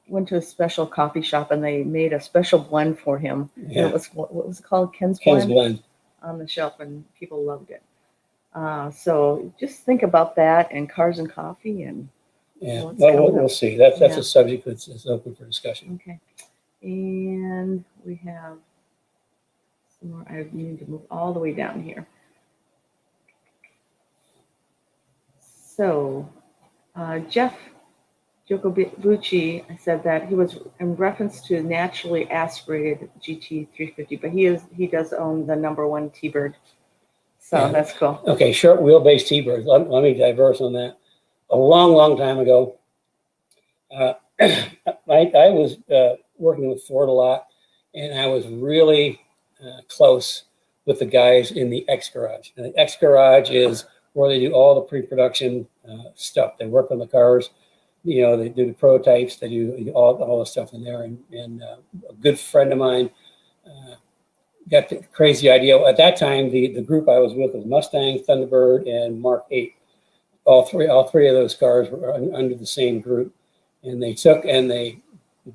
went to a special coffee shop and they made a special blend for him. Yeah. It was, what was it called? Ken's Blend. On the shelf, and people loved it. So just think about that and cars and coffee and yeah. Well, we'll see. That's a subject that's open for discussion. Okay. And we have some more. I need to move all the way down here. So Jeff Jokobuchi said that he was in reference to naturally aspirated GT350, but he does own the #1 T-Bird. So Yeah. that's cool. Okay, short wheelbase T-Birds. Let me diverse on that. A long time ago, I was working with Ford a lot, and I was really close with the guys in the X Garage. And the X Garage is where they do all the pre-production stuff. They work on the cars. You know, they do the prototypes. They do all the stuff in there. And a good friend of mine got the crazy idea. At that time, the group I was with was Mustang, Thunderbird, and Mark 8. All three of those cars were under the same group. And they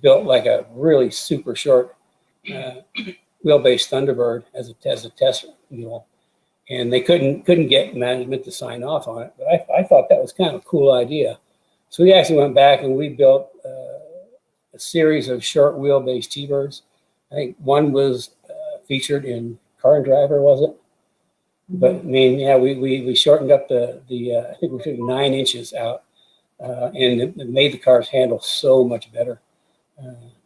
built like a really super short wheelbase Thunderbird as a test mule. And they couldn't get management to sign off on it. But I thought that was kind of a cool idea. So we actually went back and we built a series of short wheelbase T-Birds. I think one was featured in Car and Driver, was it? Mm-hmm. But I mean, yeah, we shortened up the I think we took 9 inches out, and it made the cars handle so much better.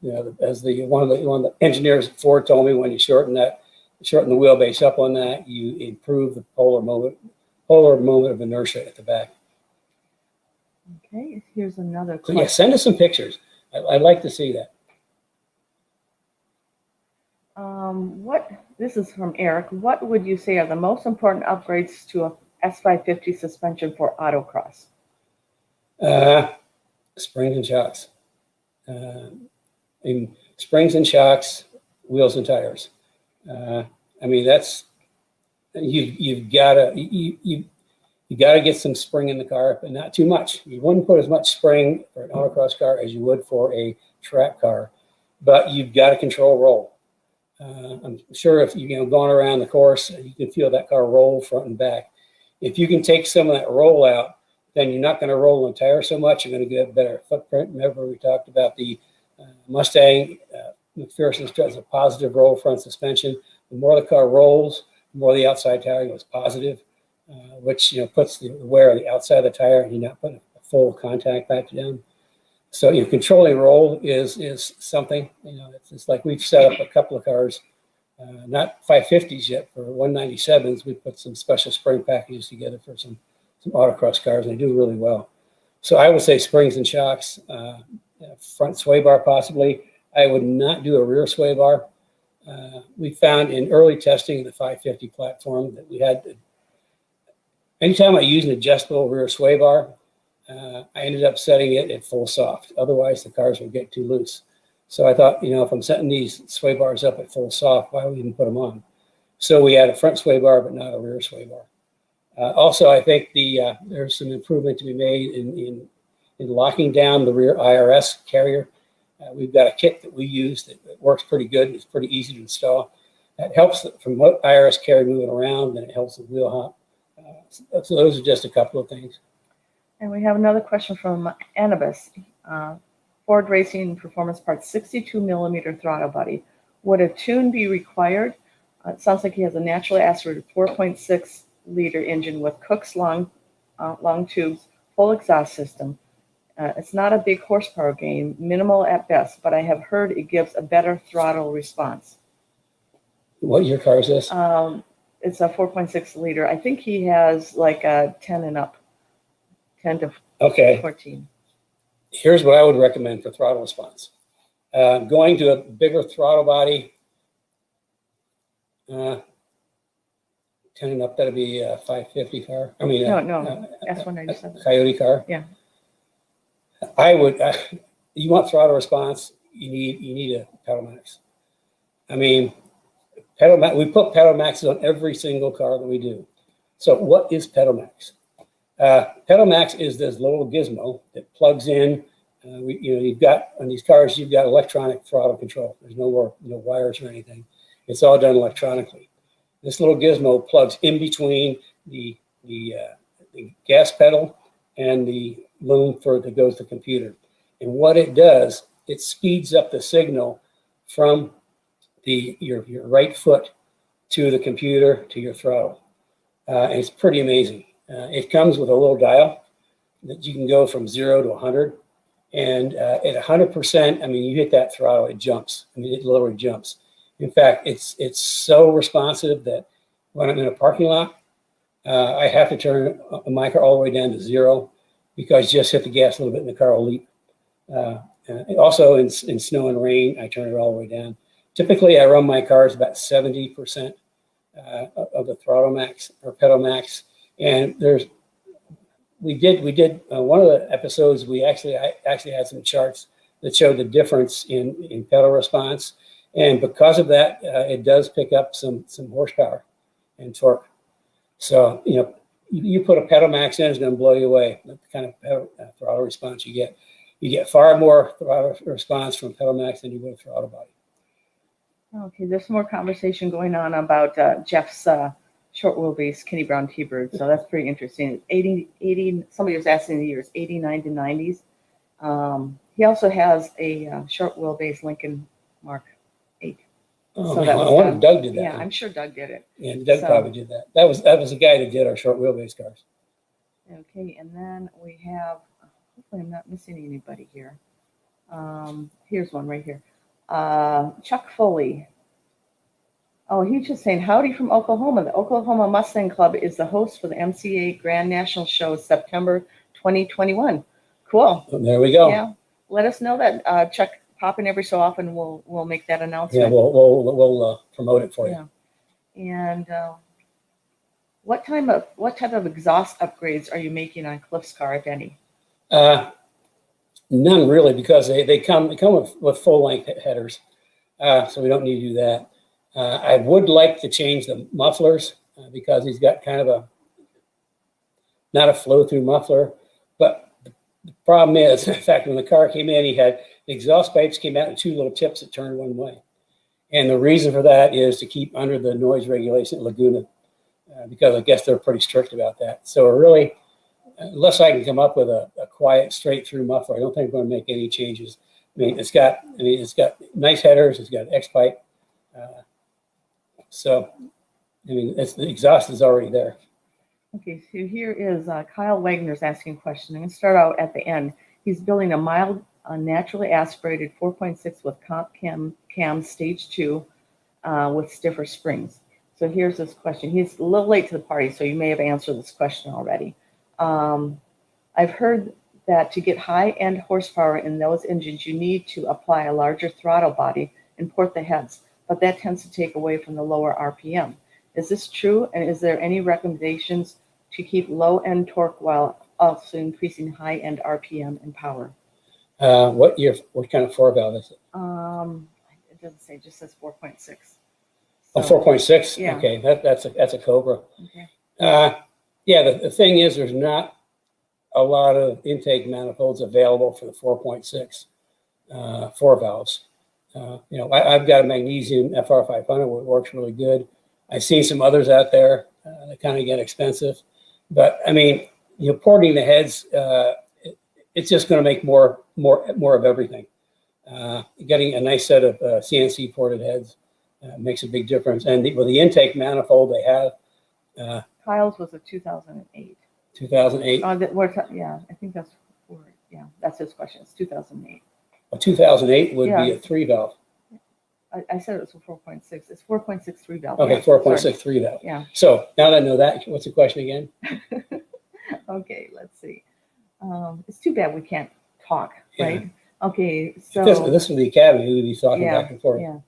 You know, as one of the engineers at Ford told me, when you shorten the wheelbase up on that, you improve the polar moment of inertia at the back. Okay, here's another So question. yeah, send us some pictures. I'd like to see that. This is from Eric. What would you say are the most important upgrades to a S550 suspension for autocross? Springs and shocks. Springs and shocks, wheels and tires. I mean, that's you've got to get some spring in the car, but not too much. You wouldn't put as much spring for an autocross car as you would for a track car, but you've got to control roll. I'm sure if you're going around the course, you can feel that car roll front and back. If you can take some of that roll out, then you're not going to roll the tire so much. You're going to get a better footprint. Remember, we talked about the Mustang. McPherson does a positive roll front suspension. The more the car rolls, the more the outside tire goes positive, which puts the wear on the outside of the tire, and you're not putting a full contact back down. So controlling roll is something. It's like we've set up a couple of cars, not 550s yet, for 197s. We put some special spring packages together for some autocross cars, and they do really well. So I would say springs and shocks, front sway bar possibly. I would not do a rear sway bar. We found in early testing of the 550 platform that we had, anytime I use an adjustable rear sway bar, I ended up setting it at full soft. Otherwise, the cars would get too loose. So I thought, if I'm setting these sway bars up at full soft, why would we even put them on? So we had a front sway bar, but not a rear sway bar. Also, I think there's some improvement to be made in locking down the rear IRS carrier. We've got a kit that we use that works pretty good. It's pretty easy to install. That helps from IRS carrier moving around, and it helps the wheel hop. So those are just a couple of things. And we have another question from Anubis. Ford Racing Performance Parts 62 millimeter throttle body. Would a tune be required? It sounds like he has a naturally aspirated 4.6 liter engine with Cook's long tubes, full exhaust system. It's not a big horsepower gain, minimal at best, but I have heard it gives a better throttle response. What year car is this? It's a 4.6 liter. I think he has like a 10 and up, 10 to Okay. 14. Here's what I would recommend for throttle response. Going to a bigger throttle body, 10 and up, that'd be a 550 car. I mean, No, S197. Coyote car. Yeah. I would. You want throttle response? You need a pedal max. I mean, pedal max. We put pedal maxes on every single car that we do. So what is pedal max? Pedal max is this little gizmo that plugs in. You've got on these cars, you've got electronic throttle control. There's no wires or anything. It's all done electronically. This little gizmo plugs in between the gas pedal and the loom that goes to the computer. And what it does, it speeds up the signal from your right foot to the computer to your throttle. And it's pretty amazing. It comes with a little dial that you can go from 0 to 100. And at 100%, I mean, you hit that throttle, it jumps. I mean, it literally jumps. In fact, it's so responsive that when I'm in a parking lot, I have to turn my car all the way down to 0 because just hit the gas a little bit and the car will leap. Also in snow and rain, I turn it all the way down. Typically, I run my cars about 70% of the throttle max or pedal max. And we did one of the episodes. I actually had some charts that showed the difference in pedal response, and because of that, it does pick up some horsepower and torque. So you put a pedal max in, it's going to blow you away. The kind of pedal, throttle response you get. You get far more throttle response from pedal max than you would a throttle body. Okay, there's more conversation going on about Jeff's short wheelbase Kenny Brown T-Bird, so that's pretty interesting. 80, somebody was asking the years, 89 to 90s. He also has a short wheelbase Lincoln Mark 8. Oh, so man, that was I wonder if Doug did that. Yeah, I'm sure Doug did it. Yeah, Doug probably did that. That was the guy that did our short wheelbase cars. Okay, and then we have, hopefully I'm not missing anybody here. Here's one right here. Chuck Foley. Oh, he's just saying, howdy from Oklahoma. The Oklahoma Mustang Club is the host for the MCA Grand National Show September 2021. Cool. Well, there we go. Yeah. Let us know that, Chuck. Pop in every so often. We'll make that announcement. Yeah, we'll promote it for you. Yeah. And what type of exhaust upgrades are you making on Cliff's car, if any? None really, because they come with full length headers, so we don't need to do that. I would like to change the mufflers because he's got kind of not a flow through muffler, but the problem is, in fact, when the car came in, he had the exhaust pipes came out in 2 little tips that turned one way. And the reason for that is to keep under the noise regulation at Laguna, because I guess they're pretty strict about that. So really, unless I can come up with a quiet, straight through muffler, I don't think I'm going to make any changes. It's got nice headers. It's got X pipe. So the exhaust is already there. Okay, so here is Kyle Wagner's asking a question. I'm going to start out at the end. He's building a mild, naturally aspirated 4.6 with comp cam stage 2 with stiffer springs. So here's this question. He's a little late to the party, so you may have answered this question already. I've heard that to get high-end horsepower in those engines, you need to apply a larger throttle body and port the heads, but that tends to take away from the lower RPM. Is this true? And is there any recommendations to keep low-end torque while also increasing high-end RPM and power? What kind of 4-valve is it? It doesn't say, it just says 4.6. Oh, 4.6? Yeah. Okay, that's a Cobra. Okay. Yeah, the thing is, there's not a lot of intake manifolds available for the 4.6 4-valves. I've got a magnesium FR500 where it works really good. I've seen some others out there that kind of get expensive. But, I mean, porting the heads, it's just going to make more of everything. Getting a nice set of CNC ported heads makes a big difference. And with the intake manifold they have, Kyle's was a 2008. 2008. Yeah, I think that's that's his question. It's 2008. A 2008 would Yeah. be a 3-valve. I said it was a 4.6. It's 4.6 3-valve. Okay, Yeah, 4.6 3-valve. Yeah. So now that I know that, what's the question again? Okay, let's see. It's too bad we can't talk, Yeah. right? Okay, so This is the academy. We'd be talking yeah, back and forth. yeah.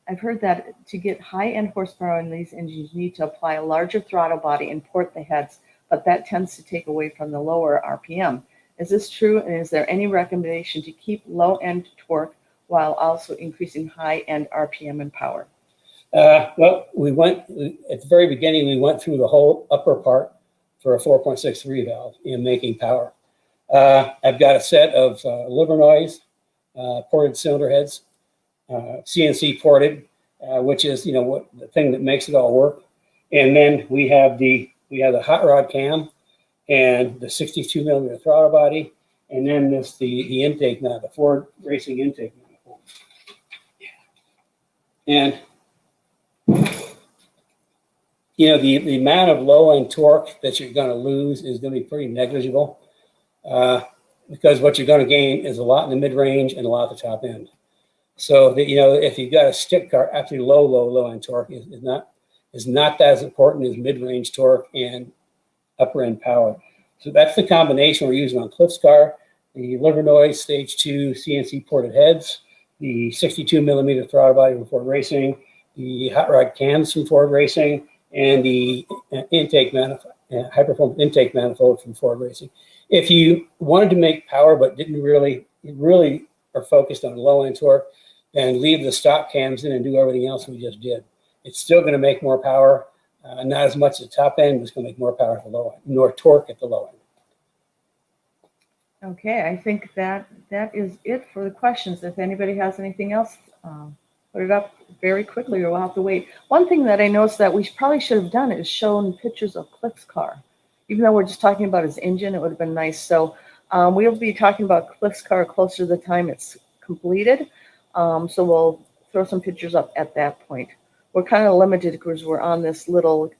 I've heard that to get high-end horsepower in these engines, you need to apply a larger throttle body and port the heads, but that tends to take away from the lower RPM. Is this true? And is there any recommendation to keep low-end torque while also increasing high-end RPM and power? Well, at the very beginning, we went through the whole upper part for a 4.6 3-valve in making power. I've got a set of Livernois ported cylinder heads, CNC ported, which is what the thing that makes it all work. And then we have the hot rod cam and the 62 millimeter throttle body, and then the intake now, the Ford Racing intake manifold. And the amount of low end torque that you're going to lose is going to be pretty negligible, because what you're going to gain is a lot in the mid range and a lot at the top end. So that if you've got a stick car, actually low end torque is not as important as mid range torque and upper end power. So that's the combination we're using on Cliff's car: the Livernois Stage 2 CNC ported heads, the 62 millimeter throttle body from Ford Racing, the hot rod cams from Ford Racing, and the intake manifold, high performance intake manifold from Ford Racing. If you wanted to make power but didn't really are focused on low end torque, then leave the stock cams in and do everything else we just did. It's still going to make more power, not as much at the top end, but it's going to make more power at the low end, more torque at the low end. Okay, I think that is it for the questions. If anybody has anything else, put it up very quickly or we'll have to wait. One thing that I noticed that we probably should have done is shown pictures of Cliff's car. Even though we're just talking about his engine, it would have been nice. So we'll be talking about Cliff's car closer to the time it's completed. So we'll throw some pictures up at that point. We're kind of limited because we're on this little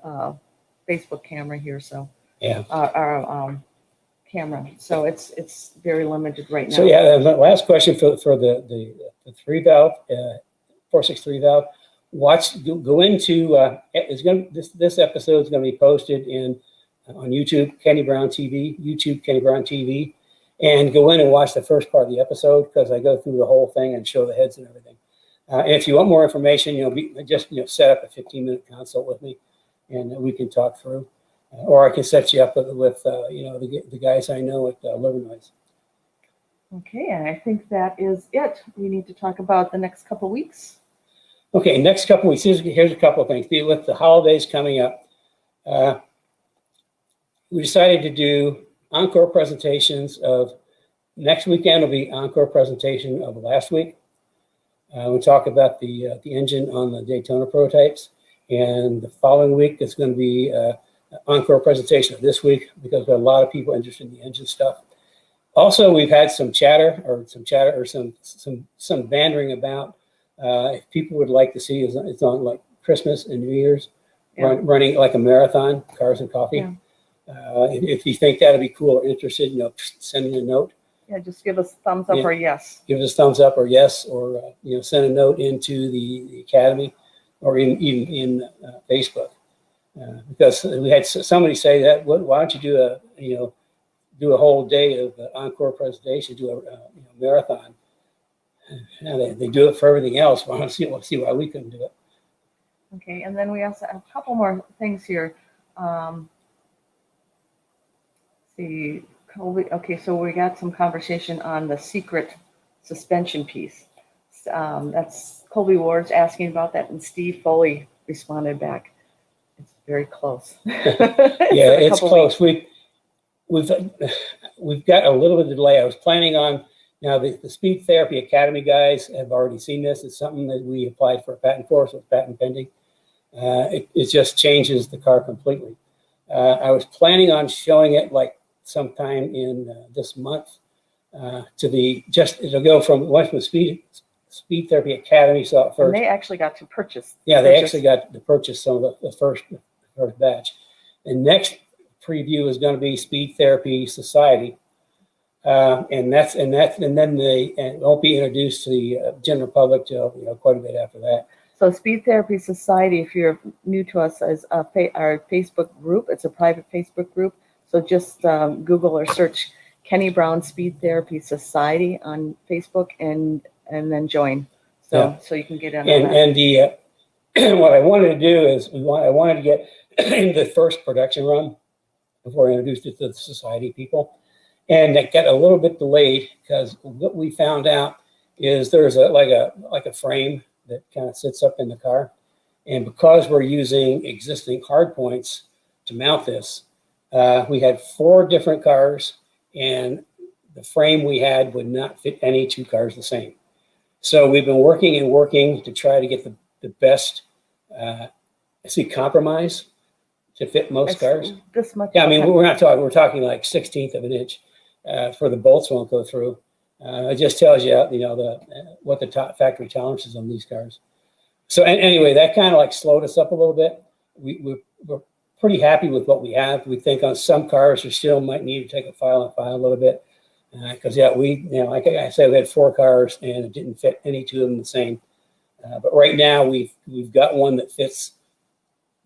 Facebook camera here. So yeah, our camera. So it's very limited right now. So yeah, the last question for the 3-valve, 4.6 3-valve. Go into this episode is going to be posted on YouTube, Kenny Brown TV, and go in and watch the first part of the episode because I go through the whole thing and show the heads and everything. And if you want more information, just set up a 15-minute consult with me, and we can talk through. Or I can set you up with the guys I know at Livernois. Okay, and I think that is it. We need to talk about the next couple weeks. Okay, next couple weeks. Here's a couple of things. With the holidays coming up, we decided to do encore presentations of next weekend. Will be encore presentation of last week. We'll talk about the engine on the Daytona prototypes, and the following week it's going to be encore presentation of this week because there are a lot of people interested in the engine stuff. Also, we've had some chatter or some bantering about if people would like to see it's on like Christmas and New Year's, running like a marathon, cars and coffee. Yeah. If you think that'd be cool or interested, send me a note. Yeah, just give us a thumbs up or yes. Give us a thumbs up or yes, or send a note into the academy or even in Facebook. Because we had somebody say that, why don't you do a whole day of encore presentation, do a marathon? They do it for everything else. Why don't see why we couldn't do it? Okay, and then we also have a couple more things here. See, Colby, okay, so we got some conversation on the secret suspension piece. That's Colby Ward's asking about that, and Steve Foley responded back. It's very close. Yeah, it's close. We've got a little bit of delay. I was planning on, now the Speed Therapy Academy guys have already seen this. It's something that we applied for a patent for, so it's patent pending. It just changes the car completely. I was planning on showing it like sometime in this month it'll go from Speed Therapy Academy saw it first. And they actually got to purchase. Yeah, they actually got to purchase some of the first batch. The next preview is going to be Speed Therapy Society, and then it won't be introduced to the general public till quite a bit after that. So Speed Therapy Society, if you're new to us, is our Facebook group. It's a private Facebook group. So just Google or search Kenny Brown Speed Therapy Society on Facebook and then join. So you can get in on that. And the what I wanted to do is I wanted to get the first production run before I introduced it to the society people, and it got a little bit delayed because what we found out is there's like a frame that kind of sits up in the car, and because we're using existing hard points to mount this, we had 4 different cars, and the frame we had would not fit any 2 cars the same. So we've been working to try to get the best compromise to fit most cars. This much. Yeah, I mean, we're talking like 1/16 of an inch for the bolts won't go through. It just tells you, what the top factory tolerances on these cars. So anyway, that kind of like slowed us up a little bit. We're pretty happy with what we have. We think on some cars we still might need to take a file a little bit because like I said, we had 4 cars and it didn't fit any 2 of them the same. But right now we've got one that fits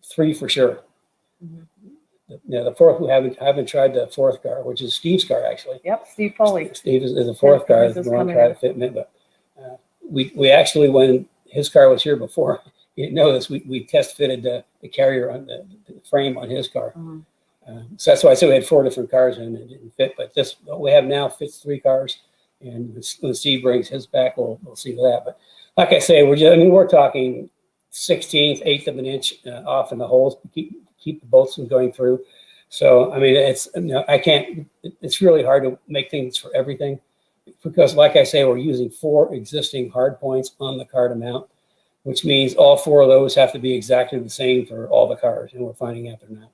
3 for sure. Mm-hmm. The 4th, we haven't tried the 4th car, which is Steve's car actually. Yep, Steve Foley. Steve is the 4th car that we want to try to fit in it. But we actually, when his car was here before, you didn't know this, we test fitted the carrier on the frame on his car. Mm-hmm. So that's why I said we had 4 different cars and it didn't fit. But this what we have now fits 3 cars, and when Steve brings his back, we'll see with that. But like I say, we're talking 1/16, 1/8 of an inch off in the holes to keep the bolts from going through. So I mean, it's really hard to make things for everything because, like I say, we're using 4 existing hard points on the car to mount, which means all 4 of those have to be exactly the same for all the cars, and we're finding out they're not.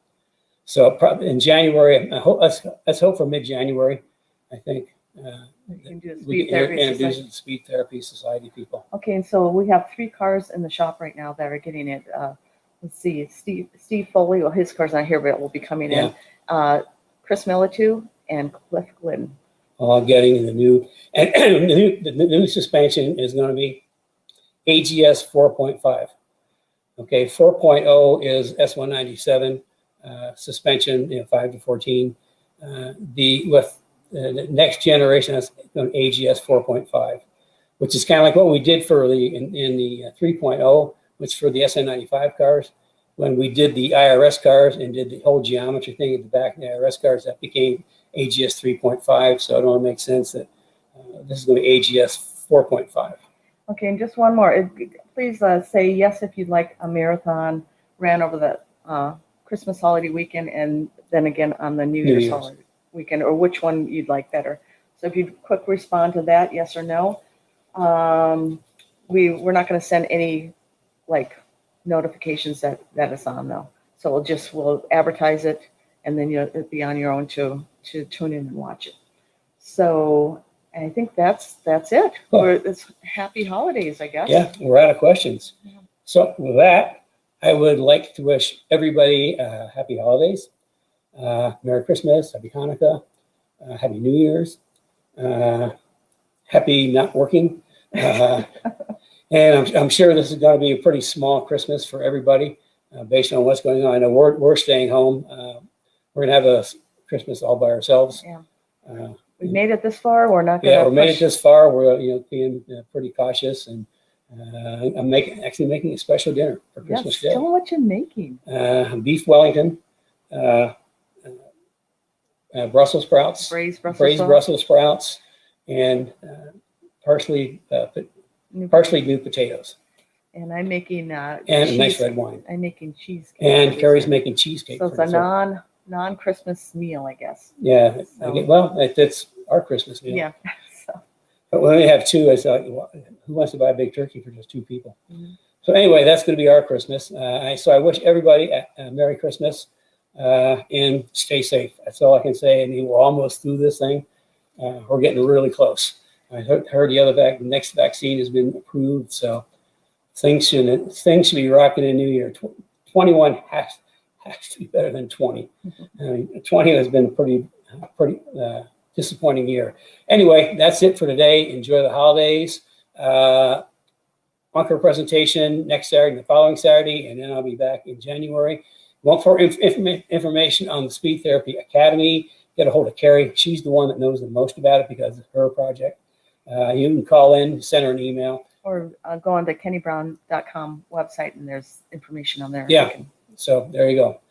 So probably in January, let's hope for mid-January, I think. We can introduce the Speed Therapy Society people. Okay, and so we have 3 cars in the shop right now that are getting it. Let's see, Steve Foley, well, his car's not here, but it will be coming in. Chris Militu and Cliff Glidden. All getting the new, and the new suspension is going to be AGS 4.5. Okay, 4.0 is S197 suspension, 5 to 14. With the next generation is AGS 4.5, which is kind of like what we did for in the 3.0, which for the SN95 cars. When we did the IRS cars and did the whole geometry thing at the back of the IRS cars, that became AGS 3.5. So it only makes sense that this is going to be AGS 4.5. Okay, and just one more. Please say yes if you'd like a marathon ran over the Christmas holiday weekend and then again on the New Year's holiday weekend, or which one you'd like better. So if you'd quick respond to that, yes or no. We're not going to send any notifications that it's on though. So we'll advertise it, and then it'll be on your own to tune in and watch it. So I think that's it. Cool. It's happy holidays, I guess. Yeah, we're out of questions. Yeah. So with that, I would like to wish everybody happy holidays, Merry Christmas, Happy Hanukkah, Happy New Year's, happy not working. And I'm sure this is going to be a pretty small Christmas for everybody based on what's going on. I know we're staying home. We're going to have a Christmas all by ourselves. Yeah. We made it this far. We're not going to. Yeah, we made it this far. We're being pretty cautious, and I'm actually making a special dinner for Christmas Day. Tell them what you're making. Beef Wellington, Brussels sprouts, braised braised Brussels sprouts, and partially new potatoes, And I'm making and a nice cheese. red wine. I'm making cheesecake. And for Carrie's dessert. making cheesecake. So it's for a dessert. non-Christmas meal, I guess. Yeah. So- It's our Christmas meal. Yeah. So, But when we have two, it's like, who wants to buy a big turkey for just two people? Mhm. So anyway, that's going to be our Christmas. So I wish everybody a Merry Christmas and stay safe. That's all I can say. I mean, we're almost through this thing. We're getting really close. I heard the next vaccine has been approved, so things should be rocking in the new year. 21 has to be better than 20. I mean, 20 has been a pretty disappointing year. Anyway, that's it for today. Enjoy the holidays. Bunker presentation next Saturday, the following Saturday, and then I'll be back in January. Want for information on the Speed Therapy Academy, get a hold of Carrie. She's the one that knows the most about it because it's her project. You can call in, send her an email. or go on the kennybrown.com website and there's information on there. Yeah. So there you go.